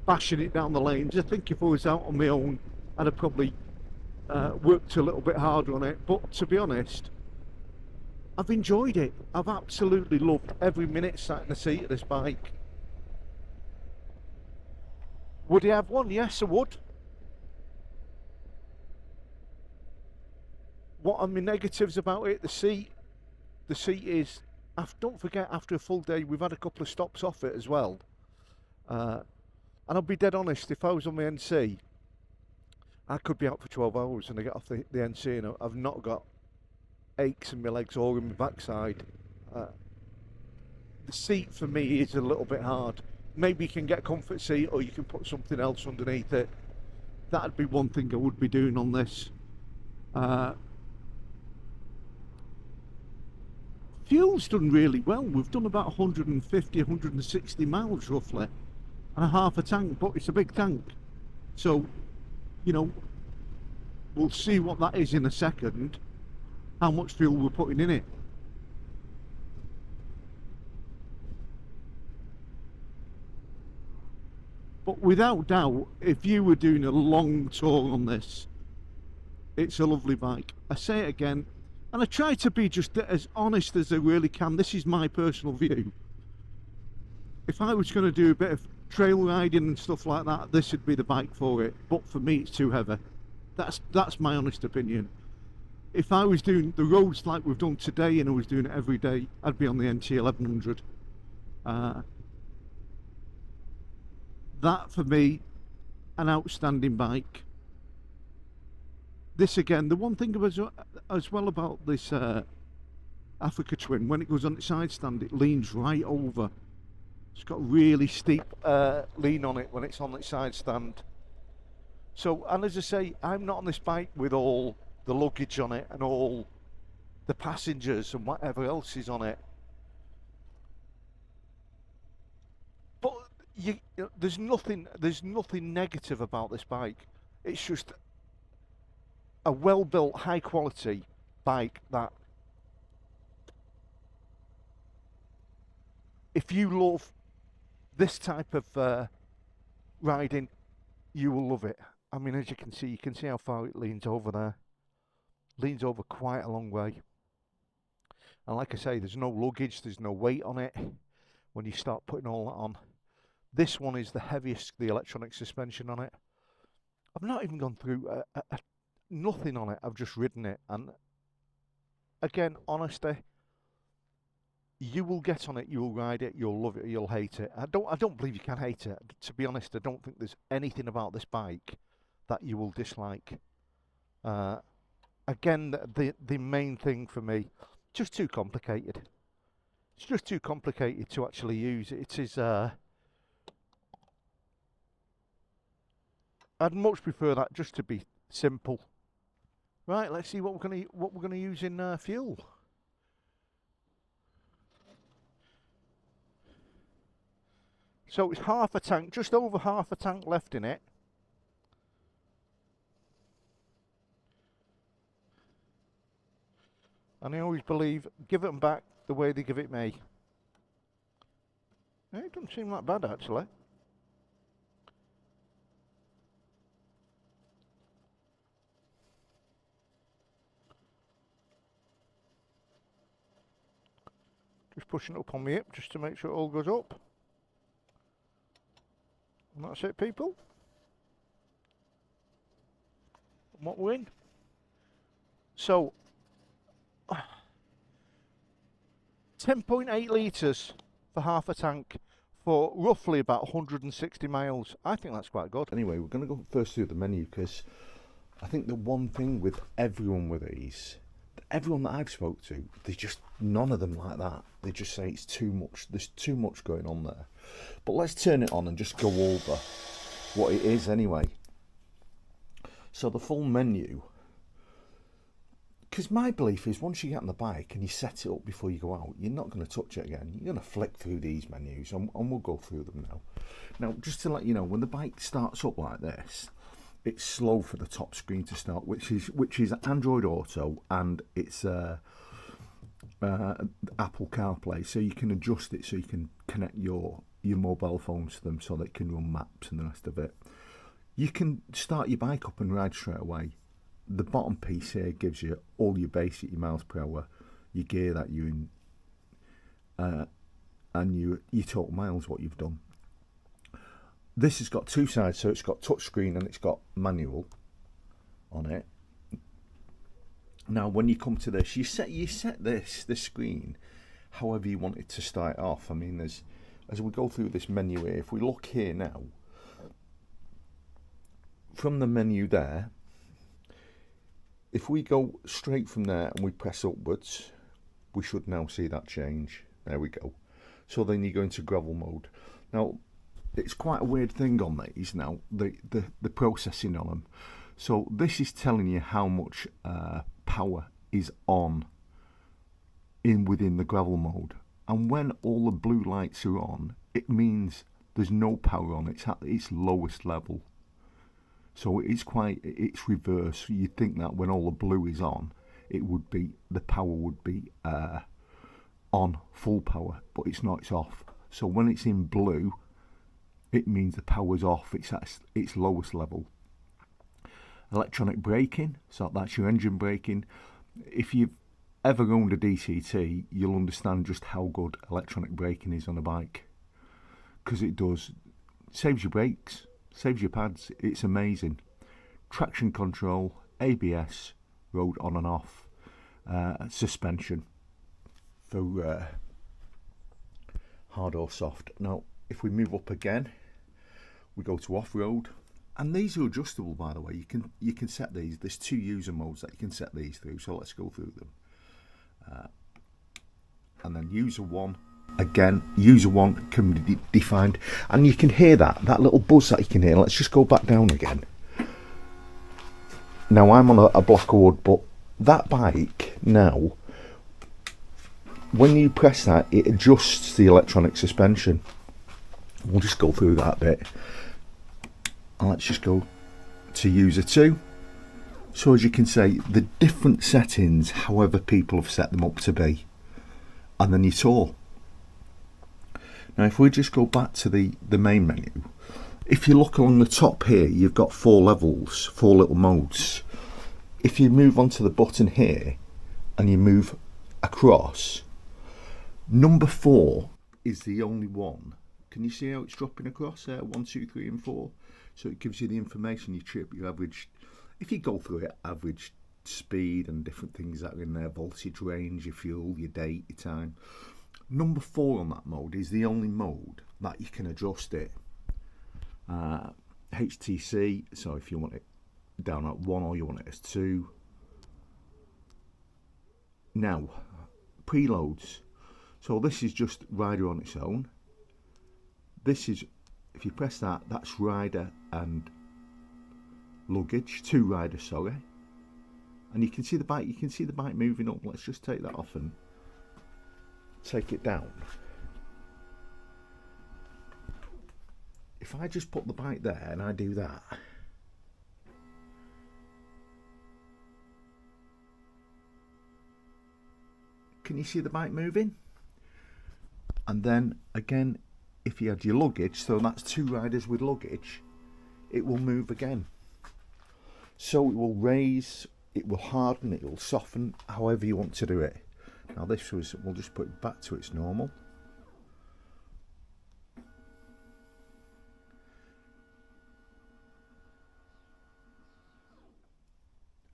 bashing it down the lanes. I think if I was out on my own, I'd have probably worked a little bit harder on it. But to be honest, I've enjoyed it. I've absolutely loved every minute sat in the seat of this bike. Would I have one? Yes, I would. What are my negatives about it? The seat is, don't forget, after a full day we've had a couple of stops off it as well. And I'll be dead honest, if I was on the NC, I could be out for 12 hours and I get off the NC and I've not got aches in my legs or in my backside. The seat for me is a little bit hard. Maybe you can get a comfort seat or you can put something else underneath it. That'd be one thing I would be doing on this. Fuel's done really well. We've done about 150, 160 miles roughly, and a half a tank, but it's a big tank. So, you know, we'll see what that is in a second, how much fuel we're putting in it. But without doubt, if you were doing a long tour on this, it's a lovely bike. I say it again, and I try to be just as honest as I really can. This is my personal view. If I was going to do a bit of trail riding and stuff like that, this would be the bike for it. But for me, it's too heavy. That's my honest opinion. If I was doing the roads like we've done today and I was doing it every day, I'd be on the NT 1100. That for me, an outstanding bike. This again, the one thing as well about this Africa Twin, when it goes on its side stand, it leans right over. It's got really steep lean on it when it's on its side stand. So, and as I say, I'm not on this bike with all the luggage on it and all the passengers and whatever else is on it. But there's nothing negative about this bike. It's just a well-built, high-quality bike that, if you love this type of riding, you will love it. I mean, as you can see how far it leans over there. Leans over quite a long way. And like I say, there's no luggage, there's no weight on it when you start putting all that on. This one is the heaviest, the electronic suspension on it. I've not even gone through nothing on it, I've just ridden it. And again, honesty, you will get on it, you'll ride it, you'll love it, or you'll hate it. I don't believe you can hate it. To be honest, I don't think there's anything about this bike that you will dislike. Again, the main thing for me, just too complicated. It's just too complicated to actually use. It is. I'd much prefer that just to be simple. Right, let's see what we're gonna use in fuel. So it's half a tank, just over half a tank left in it. And I always believe, give them back the way they give it me. It doesn't seem that bad actually. Just pushing it up on my hip just to make sure it all goes up. And that's it, people. And what we're in. So, 10.8 litres for half a tank for roughly about 160 miles. I think that's quite good. Anyway, we're going to go first through the menu, because I think the one thing with everyone with these, everyone that I've spoke to, they just, none of them like that. They just say it's too much, there's too much going on there. But let's turn it on and just go over what it is anyway. So the full menu, because my belief is once you get on the bike and you set it up before you go out, you're not going to touch it again. You're going to flick through these menus, and we'll go through them now. Now, just to let you know, when the bike starts up like this, it's slow for the top screen to start, which is Android Auto, and it's Apple CarPlay, so you can adjust it so you can connect your mobile phone to them so that it can run maps and the rest of it. You can start your bike up and ride straight away. The bottom piece here gives you all your basic, your miles per hour, your gear that you're in, and your total miles, what you've done. This has got two sides, so it's got touchscreen and it's got manual on it. Now, when you come to this, you set this screen however you want it to start off. I mean, as we go through this menu here, if we look here now, from the menu there, if we go straight from there and we press upwards, we should now see that change. There we go. So then you go into gravel mode. Now, it's quite a weird thing on these now, the processing on them. So this is telling you how much power is on within the gravel mode. And when all the blue lights are on, it means there's no power on. It's at its lowest level. So it's reverse. You'd think that when all the blue is on, the power would be on full power, but it's not, it's off. So when it's in blue, it means the power's off, it's at its lowest level. Electronic braking, so that's your engine braking. If you've ever owned a DCT, you'll understand just how good electronic braking is on a bike, because it saves your brakes, saves your pads, it's amazing. Traction control, ABS, road on and off, suspension for hard or soft. Now, if we move up again, we go to off-road, and these are adjustable, by the way. You can set these. There's two user modes that you can set these through, so let's go through them. And then user one, again, user one can be defined, and you can hear that little buzz that you can hear. Let's just go back down again. Now, I'm on a block of wood, but that bike now, when you press that, it adjusts the electronic suspension. We'll just go through that bit. And let's just go to user 2. So as you can see, the different settings, however people have set them up to be. And then your tour. Now if we just go back to the main menu, if you look along the top here, you've got 4 levels, 4 little modes. If you move onto the button here, and you move across, number 4 is the only one. Can you see how it's dropping across there? 1, 2, 3 and 4. So it gives you the information, your trip, your average, if you go through it, average speed and different things that are in there, voltage, range, your fuel, your date, your time. Number 4 on that mode is the only mode that you can adjust it. HTC, so if you want it down at 1 or you want it as 2. Now, preloads. So this is just rider on its own. This is, if you press that, that's rider and luggage, 2 riders, sorry. And you can see the bike moving up. Let's just take that off and take it down. If I just put the bike there and I do that, can you see the bike moving? And then again, if you had your luggage, so that's 2 riders with luggage, it will move again. So it will raise, it will harden, it will soften, however you want to do it. Now this was, we'll just put it back to its normal.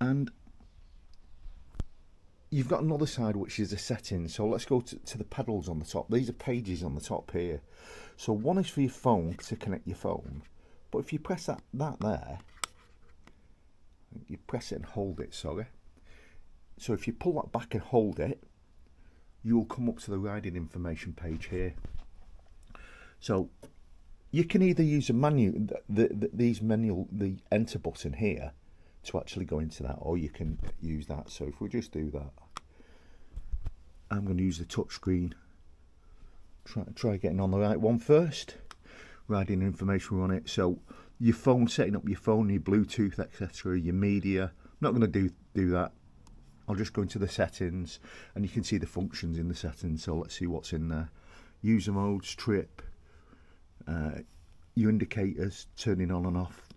And you've got another side which is the settings. So let's go to the pedals on the top. These are pages on the top here. So one is for your phone, to connect your phone. But if you press that there, you press it and hold it, sorry. So if you pull that back and hold it, you'll come up to the riding information page here. So you can either use a menu, the enter button here to actually go into that, or you can use that. So if we just do that, I'm going to use the touch screen. Try getting on the right one first. Riding information on it. So your phone, setting up your phone, your Bluetooth, etc., your media. I'm not going to do that. I'll just go into the settings, and you can see the functions in the settings. So let's see what's in there. User modes, trip, your indicators, turning on and off.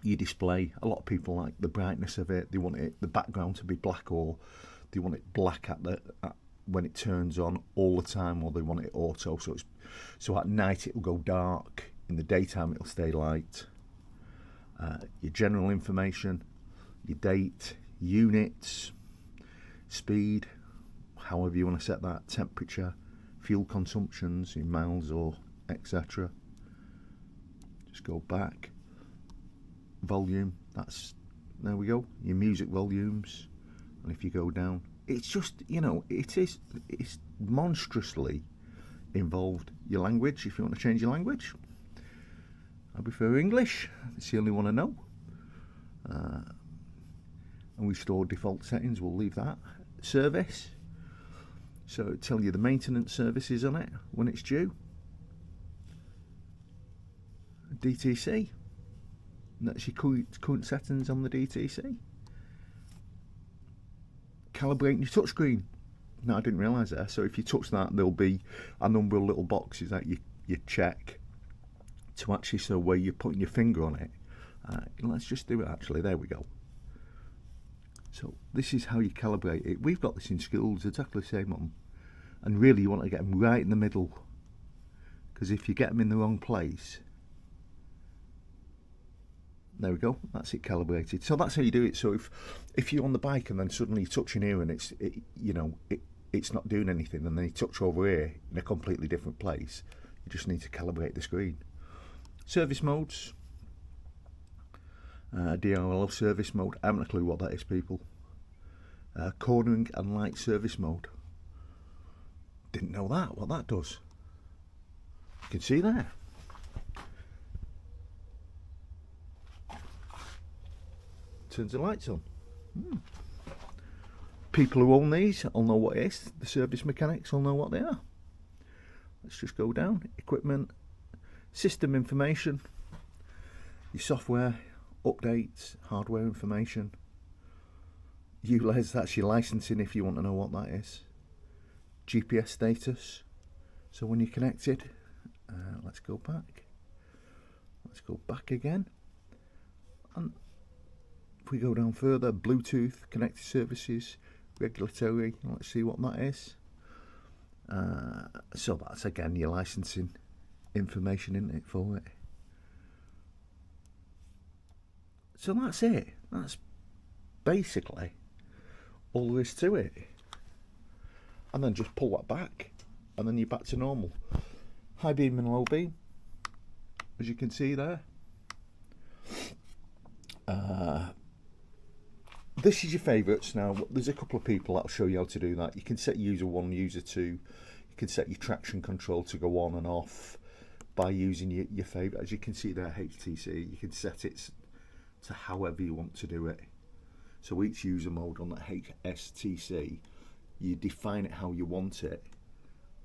Your display. A lot of people like the brightness of it. They want the background to be black, or they want it black when it turns on all the time, or they want it auto. So at night it will go dark. In the daytime it'll stay light. Your general information, your date, units, speed, however you want to set that, temperature, fuel consumptions in miles or etc. Just go back. Volume, there we go, your music volumes. And if you go down, it's just, it's monstrously involved. Your language, if you want to change your language, I prefer English, it's the only one I know. And we store default settings, we'll leave that. Service, so it'll tell you the maintenance services on it when it's due. DTC, and that's your current settings on the DTC. Calibrating your touchscreen. No, I didn't realise that. So if you touch that, there'll be a number of little boxes that you check to actually show where you're putting your finger on it. Let's just do it actually. There we go. So this is how you calibrate it. We've got this in schools, exactly the same one. And really you want to get them right in the middle, because if you get them in the wrong place, there we go, that's it calibrated. So that's how you do it. So if you're on the bike and then suddenly you're touching here and it's not doing anything, and then you touch over here in a completely different place, you just need to calibrate the screen. Service modes, DRL service mode, I haven't a clue what that is, people. Cornering and light service mode, didn't know what that does. You can see there. Turns the lights on. People who own these will know what it is. The service mechanics will know what they are. Let's just go down. Equipment, system information, your software, updates, hardware information. ULEZ, that's your licensing if you want to know what that is. GPS status, so when you're connected. Let's go back. Let's go back again. And if we go down further, Bluetooth, connected services, regulatory, let's see what that is. So that's again your licensing information in it for it. So that's it. That's basically all there is to it. And then just pull that back, and then you're back to normal. High beam and low beam, as you can see there. This is your favourites. Now there's a couple of people that'll show you how to do that. You can set user 1, user 2. You can set your traction control to go on and off by using your favourite. As you can see there, HTC, you can set it to however you want to do it. So each user mode on that HSTC, you define it how you want it,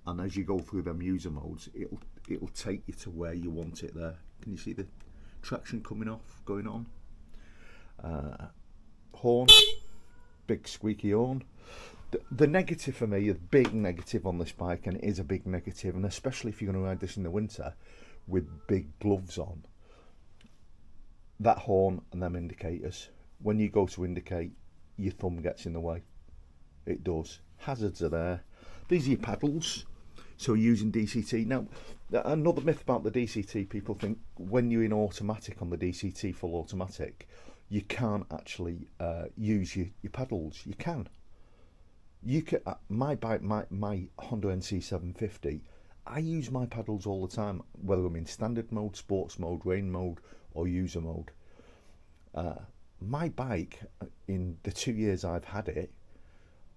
and as you go through them user modes, it'll take you to where you want it there. Can you see the traction coming off, going on? Horn, big squeaky horn. The negative for me, the big negative on this bike, and it is a big negative, and especially if you're going to ride this in the winter with big gloves on, that horn and them indicators. When you go to indicate, your thumb gets in the way. It does. Hazards are there. These are your paddles. So using DCT. Now, another myth about the DCT, people think when you're in automatic on the DCT full automatic, you can't actually use your pedals. You can. My bike, my Honda NC750, I use my pedals all the time, whether I'm in standard mode, sports mode, rain mode, or user mode. My bike, in the 2 years I've had it,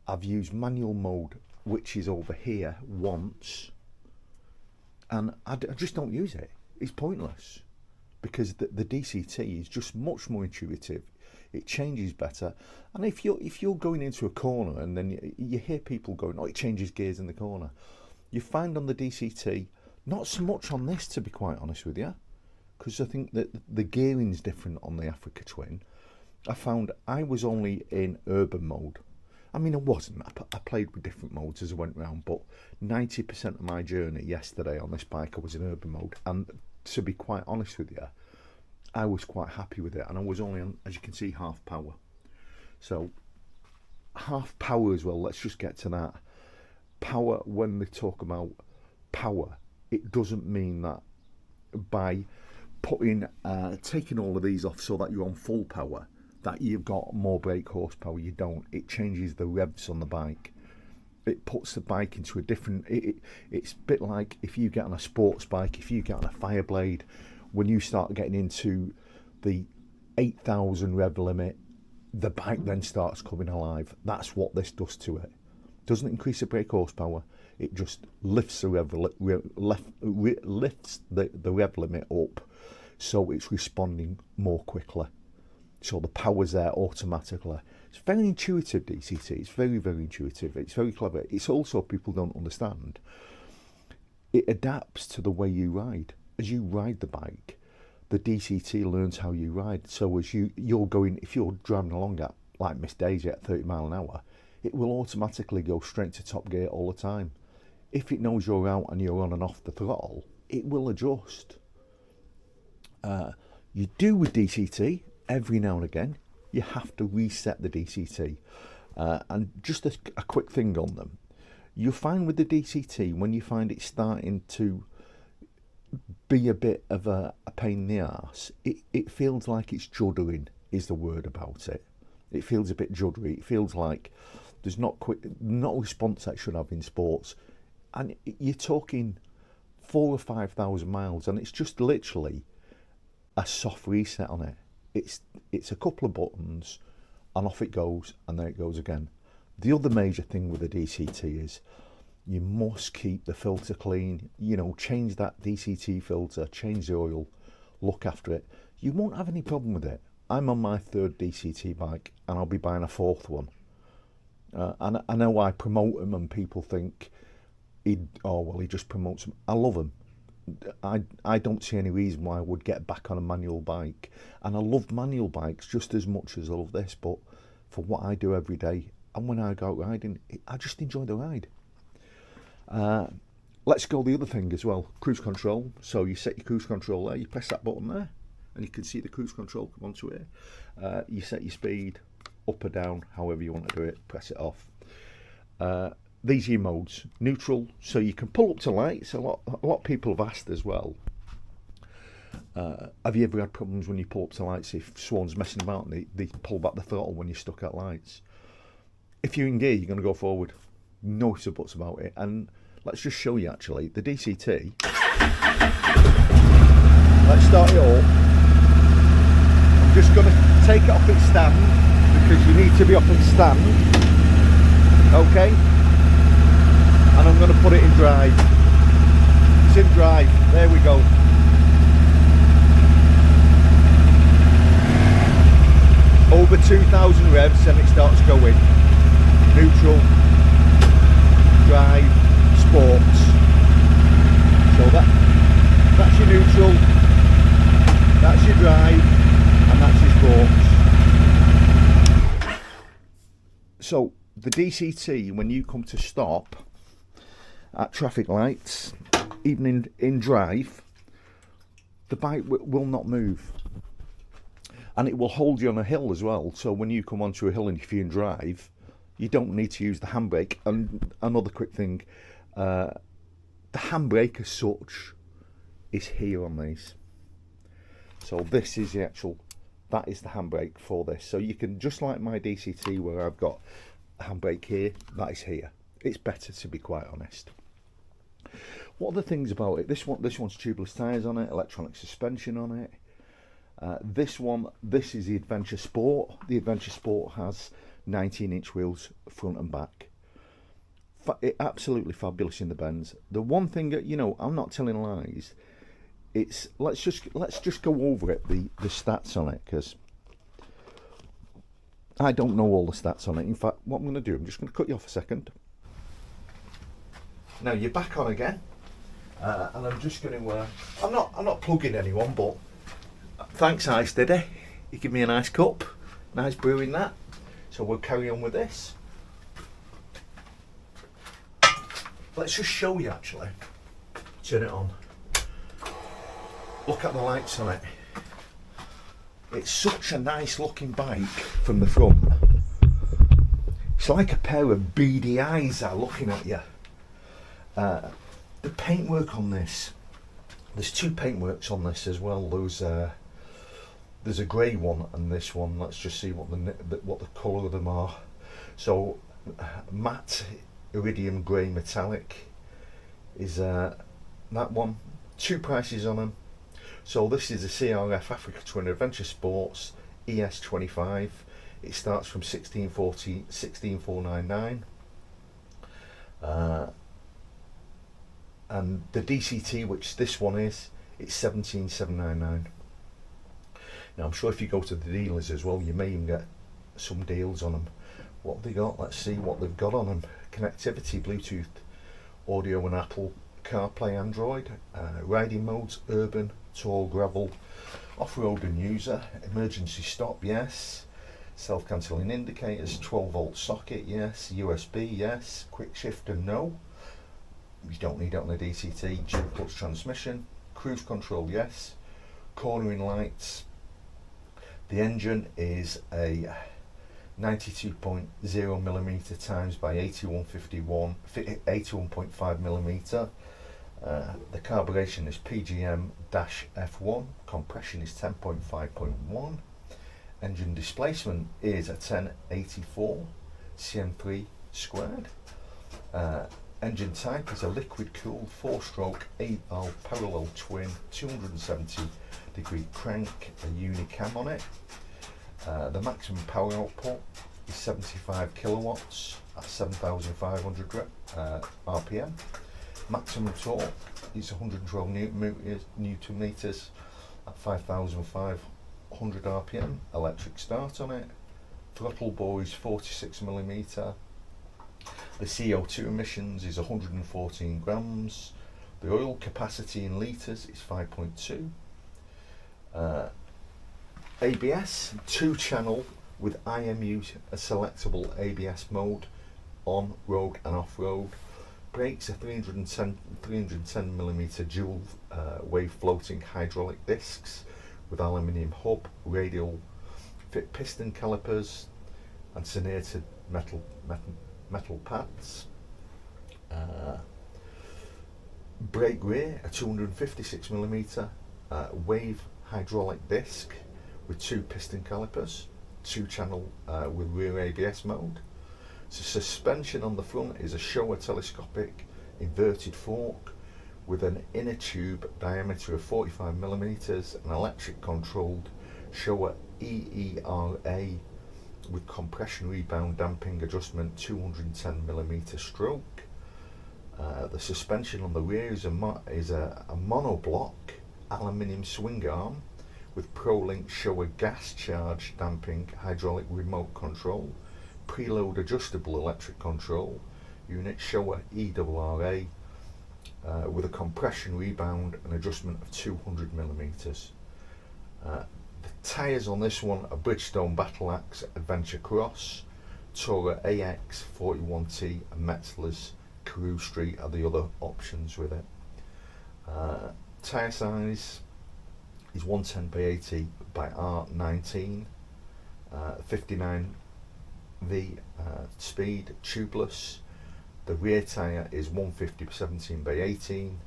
I've used manual mode, which is over here, once, and I just don't use it. It's pointless, because the DCT is just much more intuitive. It changes better, and if you're going into a corner and then you hear people going, "Oh, it changes gears in the corner," you find on the DCT, not so much on this, to be quite honest with you, because I think that the gearing's different on the Africa Twin. I found I was only in urban mode. I mean, I wasn't. I played with different modes as I went round, but 90% of my journey yesterday on this bike, I was in urban mode, and to be quite honest with you, I was quite happy with it, and I was only on, as you can see, half power. So half power as well, let's just get to that. Power, when they talk about power, it doesn't mean that by putting taking all of these off so that you're on full power, that you've got more brake horsepower. You don't. It changes the revs on the bike. It puts the bike into a different, it's a bit like if you get on a sports bike, if you get on a Fireblade, when you start getting into the 8,000 rev limit, the bike then starts coming alive. That's what this does to it. Doesn't increase the brake horsepower, it just lifts the lifts the rev limit up, so it's responding more quickly. So the power's there automatically. It's very intuitive, DCT. It's very, very intuitive. It's very clever. It's also, people don't understand, it adapts to the way you ride. As you ride the bike, the DCT learns how you ride. So as you're going, if you're driving along at, like Miss Daisy, at 30 mile an hour, it will automatically go straight to top gear all the time. If it knows you're out and you're on and off the throttle, it will adjust. You do with DCT, every now and again, you have to reset the DCT. And just a quick thing on them. You'll find with the DCT, when you find it starting to be a bit of a pain in the arse, it feels like it's juddering, is the word about it. It feels a bit juddery. It feels like there's not response that should have in sports. And you're talking 4,000 or 5,000 miles, and it's just literally a soft reset on it. It's a couple of buttons, and off it goes, and there it goes again. The other major thing with the DCT is you must keep the filter clean. You know, change that DCT filter, change the oil, look after it. You won't have any problem with it. I'm on my third DCT bike, and I'll be buying a fourth one. And I know I promote them, and people think, he just promotes them. I love them. I don't see any reason why I would get back on a manual bike, and I love manual bikes just as much as I love this, but for what I do every day, and when I go out riding, I just enjoy the ride. Let's go the other thing as well, cruise control. So you set your cruise control there, you press that button there, and you can see the cruise control come onto it. You set your speed up or down, however you want to do it, press it off. These are your modes. Neutral, so you can pull up to lights. A lot of people have asked as well, have you ever had problems when you pull up to lights if someone's messing about and they pull back the throttle when you're stuck at lights? If you're in gear, you're going to go forward. No ifs or buts about it. And let's just show you actually the DCT. Let's start it up. I'm just going to take it off its stand, because you need to be off its stand. Okay? And I'm going to put it in drive. It's in drive. There we go. Over 2,000 revs and it starts going. Neutral, drive, sports. So that's your neutral, that's your drive, and that's your sports. So the DCT, when you come to stop at traffic lights, even in drive, the bike will not move, and it will hold you on a hill as well. So when you come onto a hill and if you're in drive, you don't need to use the handbrake. And another quick thing, the handbrake as such is here on these. So this is the actual that is the handbrake for this. So you can, just like my DCT where I've got a handbrake here, that is here. It's better, to be quite honest. What are the things about it? This one's tubeless tyres on it, electronic suspension on it. This is the Adventure Sport. The Adventure Sport has 19-inch wheels front and back. Absolutely fabulous in the bends. The one thing that, you know, I'm not telling lies. It's let's just go over it, the stats on it, because I don't know all the stats on it. In fact, what I'm going to do, I'm just going to cut you off a second. Now you're back on again, and I'm just going to. I'm not plugging anyone, but thanks, iSteady. You give me a nice cup, nice brewing that. So we'll carry on with this. Let's just show you actually. Turn it on. Look at the lights on it. It's such a nice looking bike from the front. It's like a pair of beady eyes are looking at you. The paintwork on this, there's two paintworks on this as well. There's a grey one and this one. Let's just see what the colour of them are. So matte iridium grey metallic is that one. Two prices on them. So this is a CRF Africa Twin Adventure Sports ES25. It starts from 16,499. And the DCT, which this one is, it's 17,799. Now I'm sure if you go to the dealers as well, you may even get some deals on them. What have they got? Let's see what they've got on them. Connectivity, Bluetooth, audio and Apple CarPlay, Android, riding modes, urban, tour, gravel, off-road and user, emergency stop, yes, self-cancelling indicators, 12-volt socket, yes, USB, yes, quick shift and no. You don't need it on the DCT. Dual clutch transmission, cruise control, yes, cornering lights. The engine is a 92.0mm times by 81.5mm. The carburation is PGM-F1. Compression is 10.5.1. Engine displacement is a 1084 cm3 squared. Engine type is a liquid cooled 4-stroke 8-valve parallel twin 270-degree crank, a unicam on it. The maximum power output is 75 kilowatts at 7,500 RPM. Maximum torque is 112 newton meters at 5,500 RPM. Electric start on it. Throttle bore is 46mm. The CO2 emissions is 114 grams. The oil capacity in litres is 5.2. ABS, 2-channel with IMU, a selectable ABS mode on road and off road. Brakes are 310mm dual wave floating hydraulic discs with aluminium hub, radial fit piston calipers and serrated metal pads. Brake rear, a 256mm wave hydraulic disc with 2 piston calipers, 2-channel with rear ABS mode. So suspension on the front is a Showa telescopic inverted fork with an inner tube diameter of 45mm, an electric controlled Showa EERA with compression rebound damping adjustment 210mm stroke. The suspension on the rear is a monoblock aluminium swing arm with ProLink Showa gas charge damping hydraulic remote control, preload adjustable electric control unit Showa ERA with a compression rebound and adjustment of 200mm. The tyres on this one are Bridgestone Battle Axe Adventure Cross, Tourer AX 41T and Metzler's Carew Street are the other options with it. Tyre size is 110 by 80 by R19, 59V speed, tubeless. The rear tyre is 150 by 17 by 18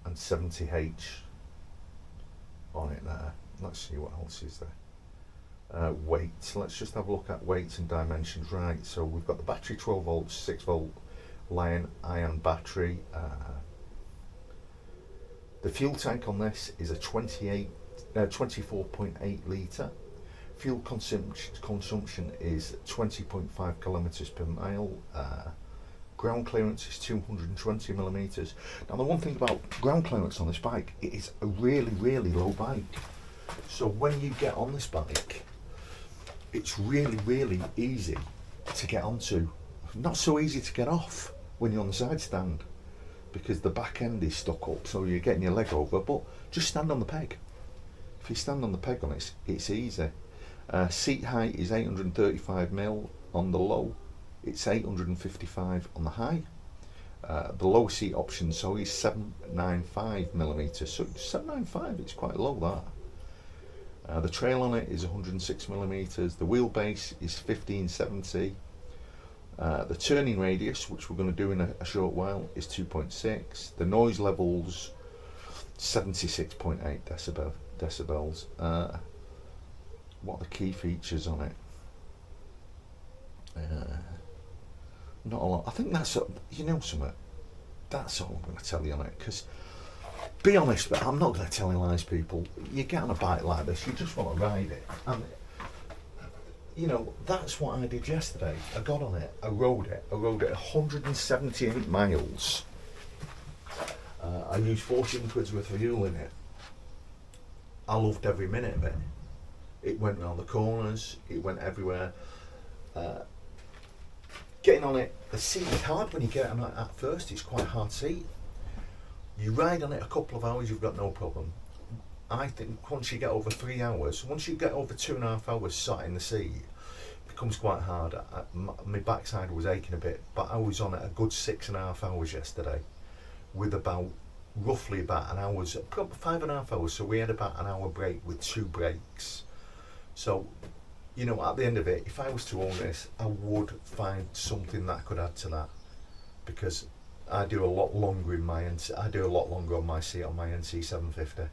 and 70H on it there. let's see what else is there. Weight. Let's just have a look at weights and dimensions. Right, so we've got the battery 12 volts, 6 volt Lion ion battery. The fuel tank on this is a 24.8 litre. Fuel consumption is 20.5 kilometres per mile. Ground clearance is 220 millimetres. Now the one thing about ground clearance on this bike, it is a really low bike. So when you get on this bike, it's really easy to get onto. Not so easy to get off when you're on the side stand, because the back end is stuck up, so you're getting your leg over. But just stand on the peg. If you stand on the peg on it, it's easy. Seat height is 835mm on the low. It's 855 on the high. The low seat option, so is 795mm. So 795, it's quite low that. The trail on it is 106mm. The wheelbase is 1570. The turning radius, which we're going to do in a short while, is 2.6. The noise levels 76.8 decibels. What are the key features on it? Not a lot. I think that's, you know something, that's all I'm going to tell you on it, because be honest, but I'm not going to tell you lies, people. You get on a bike like this, you just want to ride it, and you know, that's what I did yesterday. I got on it, I rode it 178 miles. I used 14 quid's worth of fuel in it. I loved every minute of it. It went round the corners, it went everywhere. Getting on it, the seat is hard when you get on it at first, it's quite a hard seat. You ride on it a couple of hours, you've got no problem. I think once you get over 3 hours, once you get over 2.5 hours sat in the seat, it becomes quite hard. My backside was aching a bit, but I was on it a good 6.5 hours yesterday, with roughly about an hour's, probably 5.5 hours, so we had about an hour break with 2 breaks. So, you know, at the end of it, if I was to own this, I would find something that I could add to that, because I do a lot longer on my seat on my NC 750.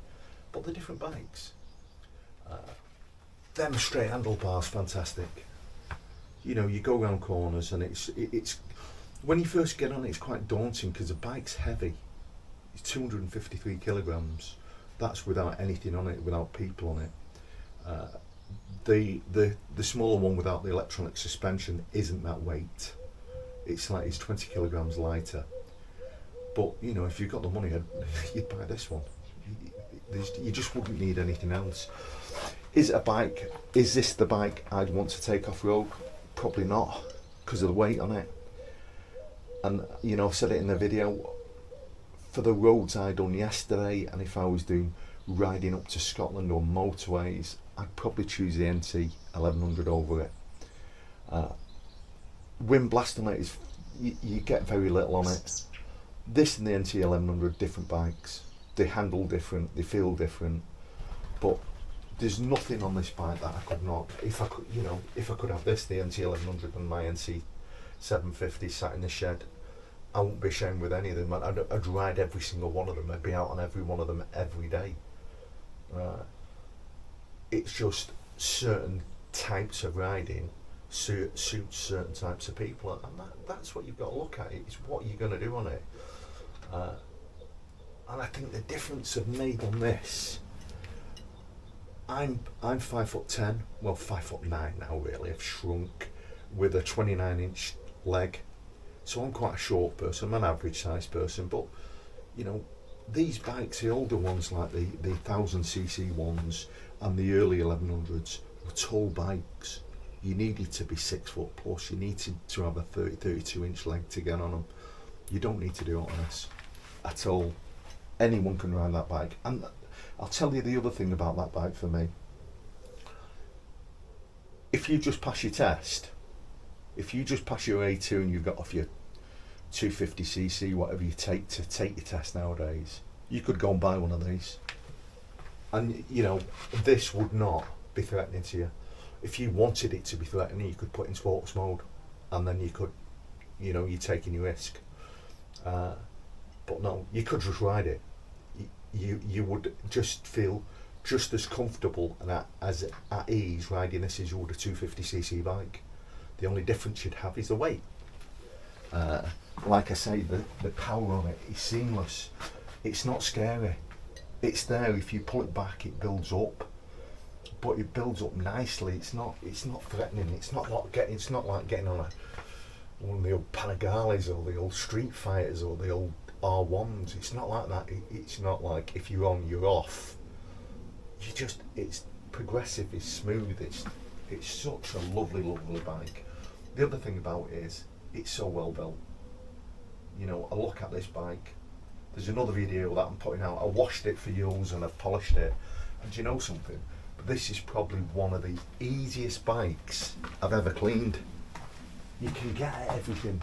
But the different bikes, them straight handlebars, fantastic. You know, you go around corners and it's when you first get on it, it's quite daunting because the bike's heavy. It's 253 kilograms. That's without anything on it, without people on it. The smaller one without the electronic suspension isn't that weight. It's 20 kilograms lighter. But you know, if you've got the money, you'd buy this one. You just wouldn't need anything else. Is this the bike I'd want to take off road? Probably not, because of the weight on it. And you know, I've said it in the video, for the roads I done yesterday, and if I was doing riding up to Scotland or motorways, I'd probably choose the NT 1100 over it. Wind blast on it is, you get very little on it. This and the NT 1100, different bikes. They handle different, they feel different, but there's nothing on this bike that I could not, if I could have this, the NT 1100 and my NC 750 sat in the shed, I wouldn't be ashamed with any of them. I'd ride every single one of them. I'd be out on every one of them every day. It's just certain types of riding suits certain types of people, and that's what you've got to look at. It's what you're going to do on it. And I think the difference I've made on this, I'm 5'10", well 5'9" now really. I've shrunk with a 29-inch leg, so I'm quite a short person. I'm an average sized person, but you know, these bikes, the older ones like the 1000cc ones and the early 1100s, were tall bikes. You needed to be 6 foot plus. You needed to have a 32-inch leg to get on them. You don't need to do it on this at all. Anyone can ride that bike. And I'll tell you the other thing about that bike for me. If you just pass your test, if you just pass your A2 and you've got off your 250cc, whatever you take to take your test nowadays, you could go and buy one of these. And you know, this would not be threatening to you. If you wanted it to be threatening, you could put it in sports mode, and then you could, you know, you're taking your risk. But no, you could just ride it. You would just feel just as comfortable and at ease riding this as you would a 250cc bike. The only difference you'd have is the weight. Like I say, the power on it is seamless. It's not scary. It's there. If you pull it back, it builds up, but it builds up nicely. It's not threatening. It's not like getting on one of the old Panigales or the old Street Fighters or the old R1s. It's not like that. It's not like if you're on, you're off. It's progressive. It's smooth. It's such a lovely bike. The other thing about it is it's so well built. You know, I look at this bike. There's another video that I'm putting out. I washed it for years and I've polished it. And do you know something? This is probably one of the easiest bikes I've ever cleaned. You can get everything.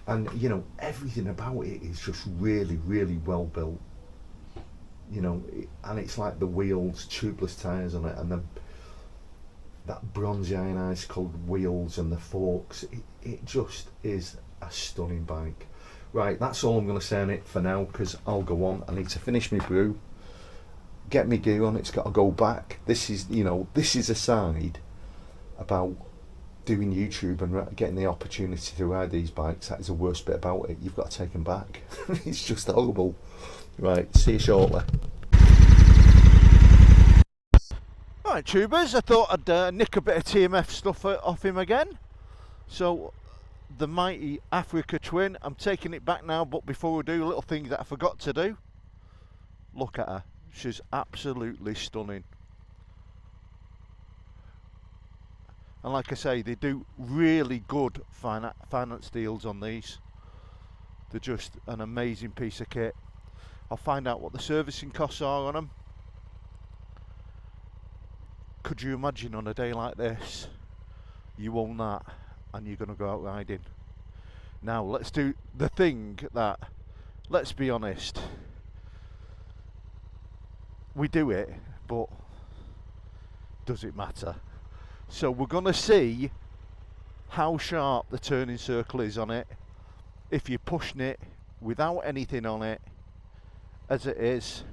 And you know, everything about it is just really well built. You know, and it's like the wheels, tubeless tyres on it, and that bronzy ironized coloured wheels and the forks. It just is a stunning bike. Right, that's all I'm going to say on it for now, because I'll go on. I need to finish my brew, get my gear on. It's got to go back. This is a side about doing YouTube and getting the opportunity to ride these bikes. That is the worst bit about it. You've got to take them back. It's just horrible. Right, see you shortly. Right, tubers, I thought I'd nick a bit of TMF stuff off him again. So, the mighty Africa Twin, I'm taking it back now, but before we do, a little thing that I forgot to do. Look at her. She's absolutely stunning. And like I say, they do really good finance deals on these. They're just an amazing piece of kit. I'll find out what the servicing costs are on them. Could you imagine on a day like this, you own that and you're going to go out riding? Now let's do the thing that, let's be honest, we do it, but does it matter? So we're going to see how sharp the turning circle is on it. If you're pushing it without anything on it, as it is.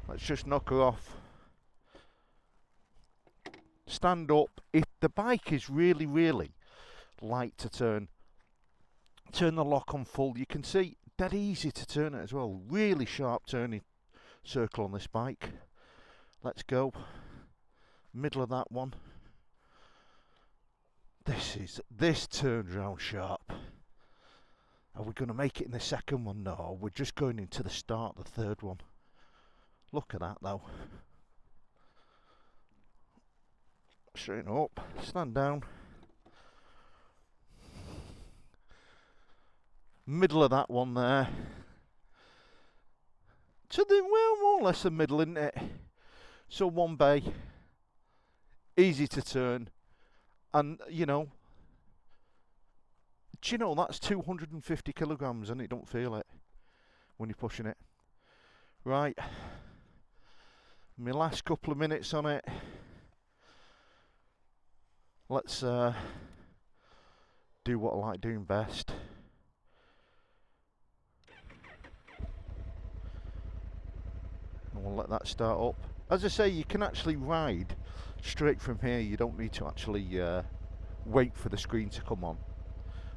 Let's just knock her off. Stand up. If the bike is really light to turn the lock on full, you can see dead easy to turn it as well. Really sharp turning circle on this bike. Let's go. Middle of that one. This turns round sharp. Are we going to make it in the second one? No, we're just going into the start of the third one. Look at that though. Straighten up, stand down. Middle of that one there. To the, well, more or less the middle, isn't it? So one bay, easy to turn, and you know, do you know that's 250 kilograms and it don't feel it when you're pushing it. Right, my last couple of minutes on it. Let's do what I like doing best. And we'll let that start up. As I say, you can actually ride straight from here. You don't need to actually wait for the screen to come on.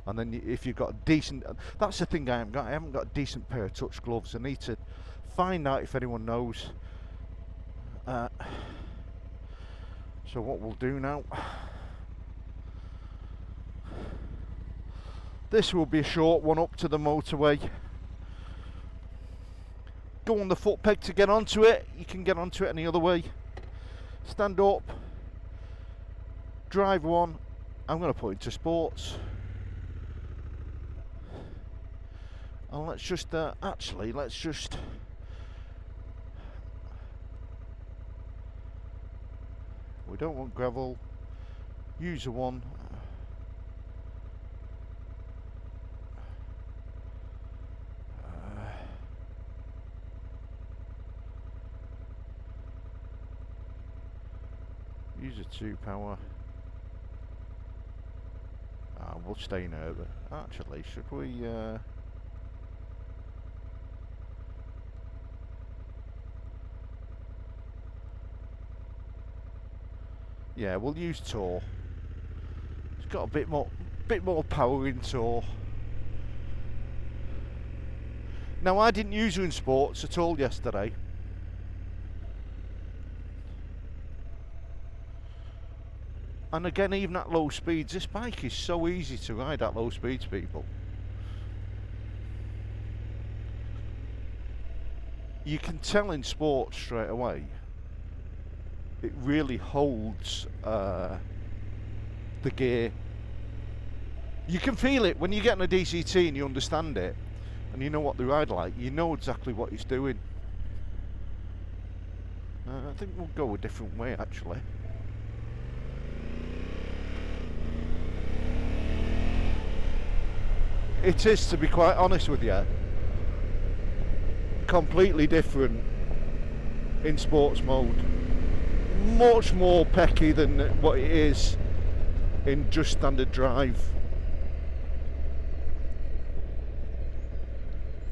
And then if you've got a decent, that's the thing I haven't got. I haven't got a decent pair of touch gloves. I need to find out if anyone knows. So what we'll do now, this will be a short one up to the motorway. Go on the foot peg to get onto it. You can get onto it any other way. Stand up, drive one. I'm going to put into sports. And let's just, let's just, we don't want gravel, user one. User 2 power. We'll stay in over. Actually, should we Yeah, we'll use Tour. It's got a bit more power in Tour. Now, I didn't use her in sports at all yesterday. And again, even at low speeds, this bike is so easy to ride at low speeds, people. You can tell in sports straight away. It really holds the gear. You can feel it when you get on a DCT and you understand it, and you know what the ride like. You know exactly what it's doing. I think we'll go a different way, actually. It is, to be quite honest with you, completely different in sports mode. Much more pecky than what it is in just standard drive.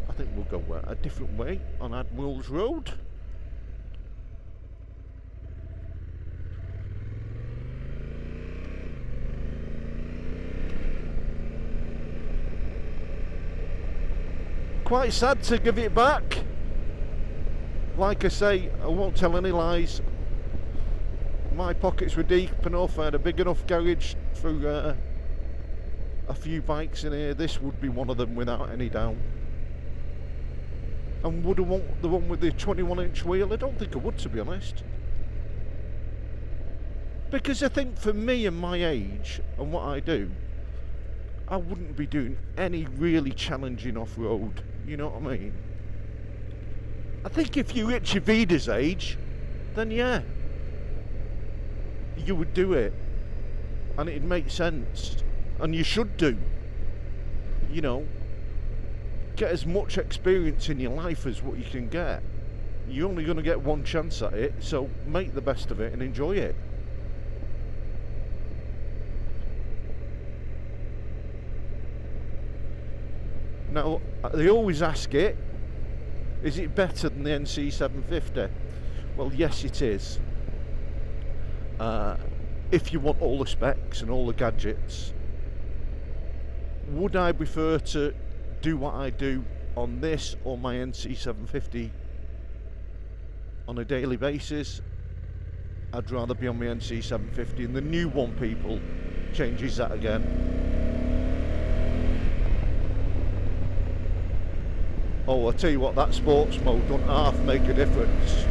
I think we'll go a different way on Admiral's Road. Quite sad to give it back. Like I say, I won't tell any lies. My pockets were deep enough. I had a big enough garage for a few bikes in here. This would be one of them without any doubt. And would I want the one with the 21-inch wheel? I don't think I would, to be honest. Because I think for me and my age and what I do, I wouldn't be doing any really challenging off-road. You know what I mean? I think if you hit your Vida's age, then yeah, you would do it, and it'd make sense, and you should do. You know, get as much experience in your life as what you can get. You're only going to get one chance at it, so make the best of it and enjoy it. Now, they always ask it, is it better than the NC750? Well, yes it is. If you want all the specs and all the gadgets. Would I prefer to do what I do on this or my NC750 on a daily basis? I'd rather be on my NC750, and the new one, people, changes that again. Oh, I'll tell you what, that sports mode don't half make a difference.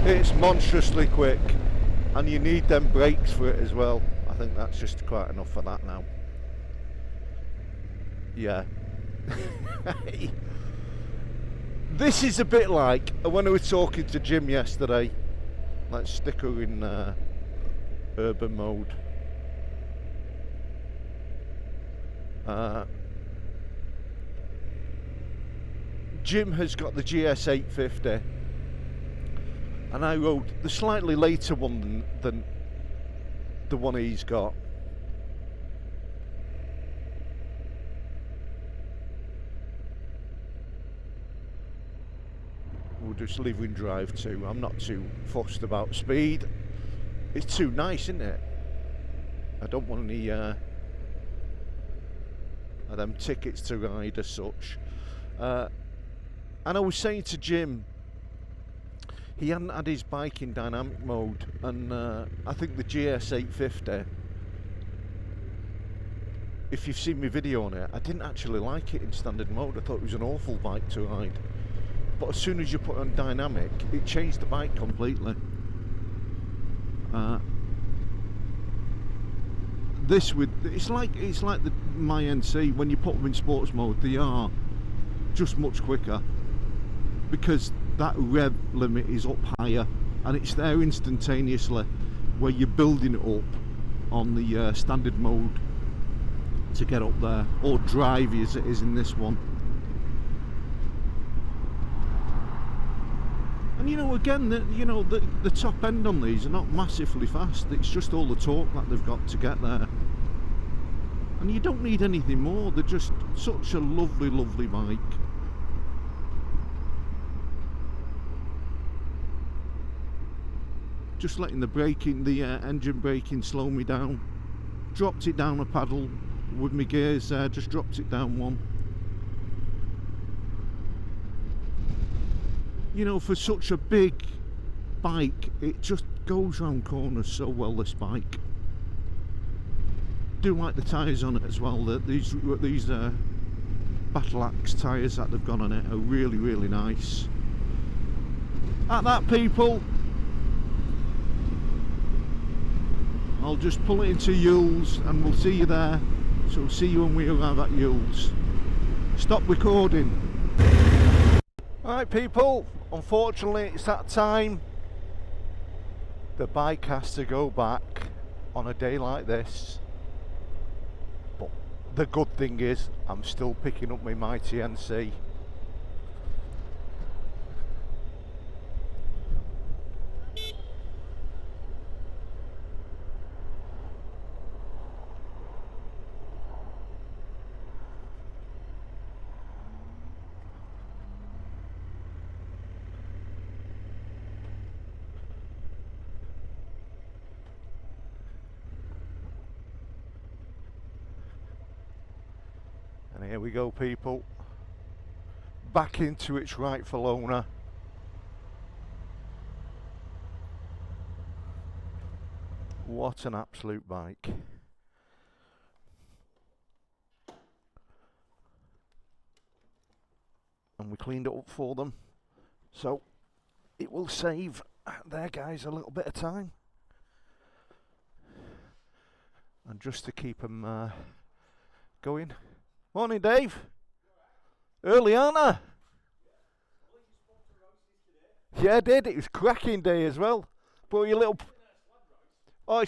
It's monstrously quick, and you need them brakes for it as well. I think that's just quite enough for that now. Yeah. This is a bit like when I was talking to Jim yesterday. Let's stick her in urban mode. Jim has got the GS850, and I rode the slightly later one than the one he's got. We'll just leave in drive too. I'm not too fussed about speed. It's too nice, isn't it? I don't want any of them tickets to ride as such. And I was saying to Jim, he hadn't had his bike in dynamic mode, and I think the GS850, if you've seen my video on it, I didn't actually like it in standard mode. I thought it was an awful bike to ride. But as soon as you put it on dynamic, it changed the bike completely. It's like my NC. When you put them in sports mode, they are just much quicker because that rev limit is up higher, and it's there instantaneously, where you're building it up on the standard mode to get up there, or drive as it is in this one. And you know, again, the top end on these are not massively fast. It's just all the torque that they've got to get there. And you don't need anything more. They're just such a lovely, lovely bike. Just letting the engine braking slow me down. Dropped it down a paddle with my gears there, just dropped it down one. You know, for such a big bike, it just goes round corners so well, this bike. Do like the tyres on it as well. These Battle Axe tyres that they've got on it are really, really nice. At that, people, I'll just pull it into Yules and we'll see you there. So see you when we arrive at Yules. Stop recording. Alright people, unfortunately it's that time. The bike has to go back on a day like this. But the good thing is I'm still picking up my Mighty NC. And here we go, people, back into its rightful owner. What an absolute bike. And we cleaned it up for them, so it will save their guys a little bit of time. And just to keep them going. Morning, Dave. Early, aren't I? Yeah, I did. It was cracking day as well. Brought you a little. Oh,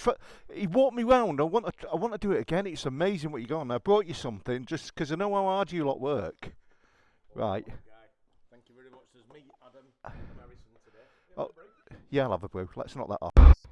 he walked me round. I want to do it again. It's amazing what you got on. I brought you something just because I know how hard you lot work. Right. Thank you very much. There's me, Adam, and Harrison today. Oh, yeah, I'll have a brew. Let's knock that off.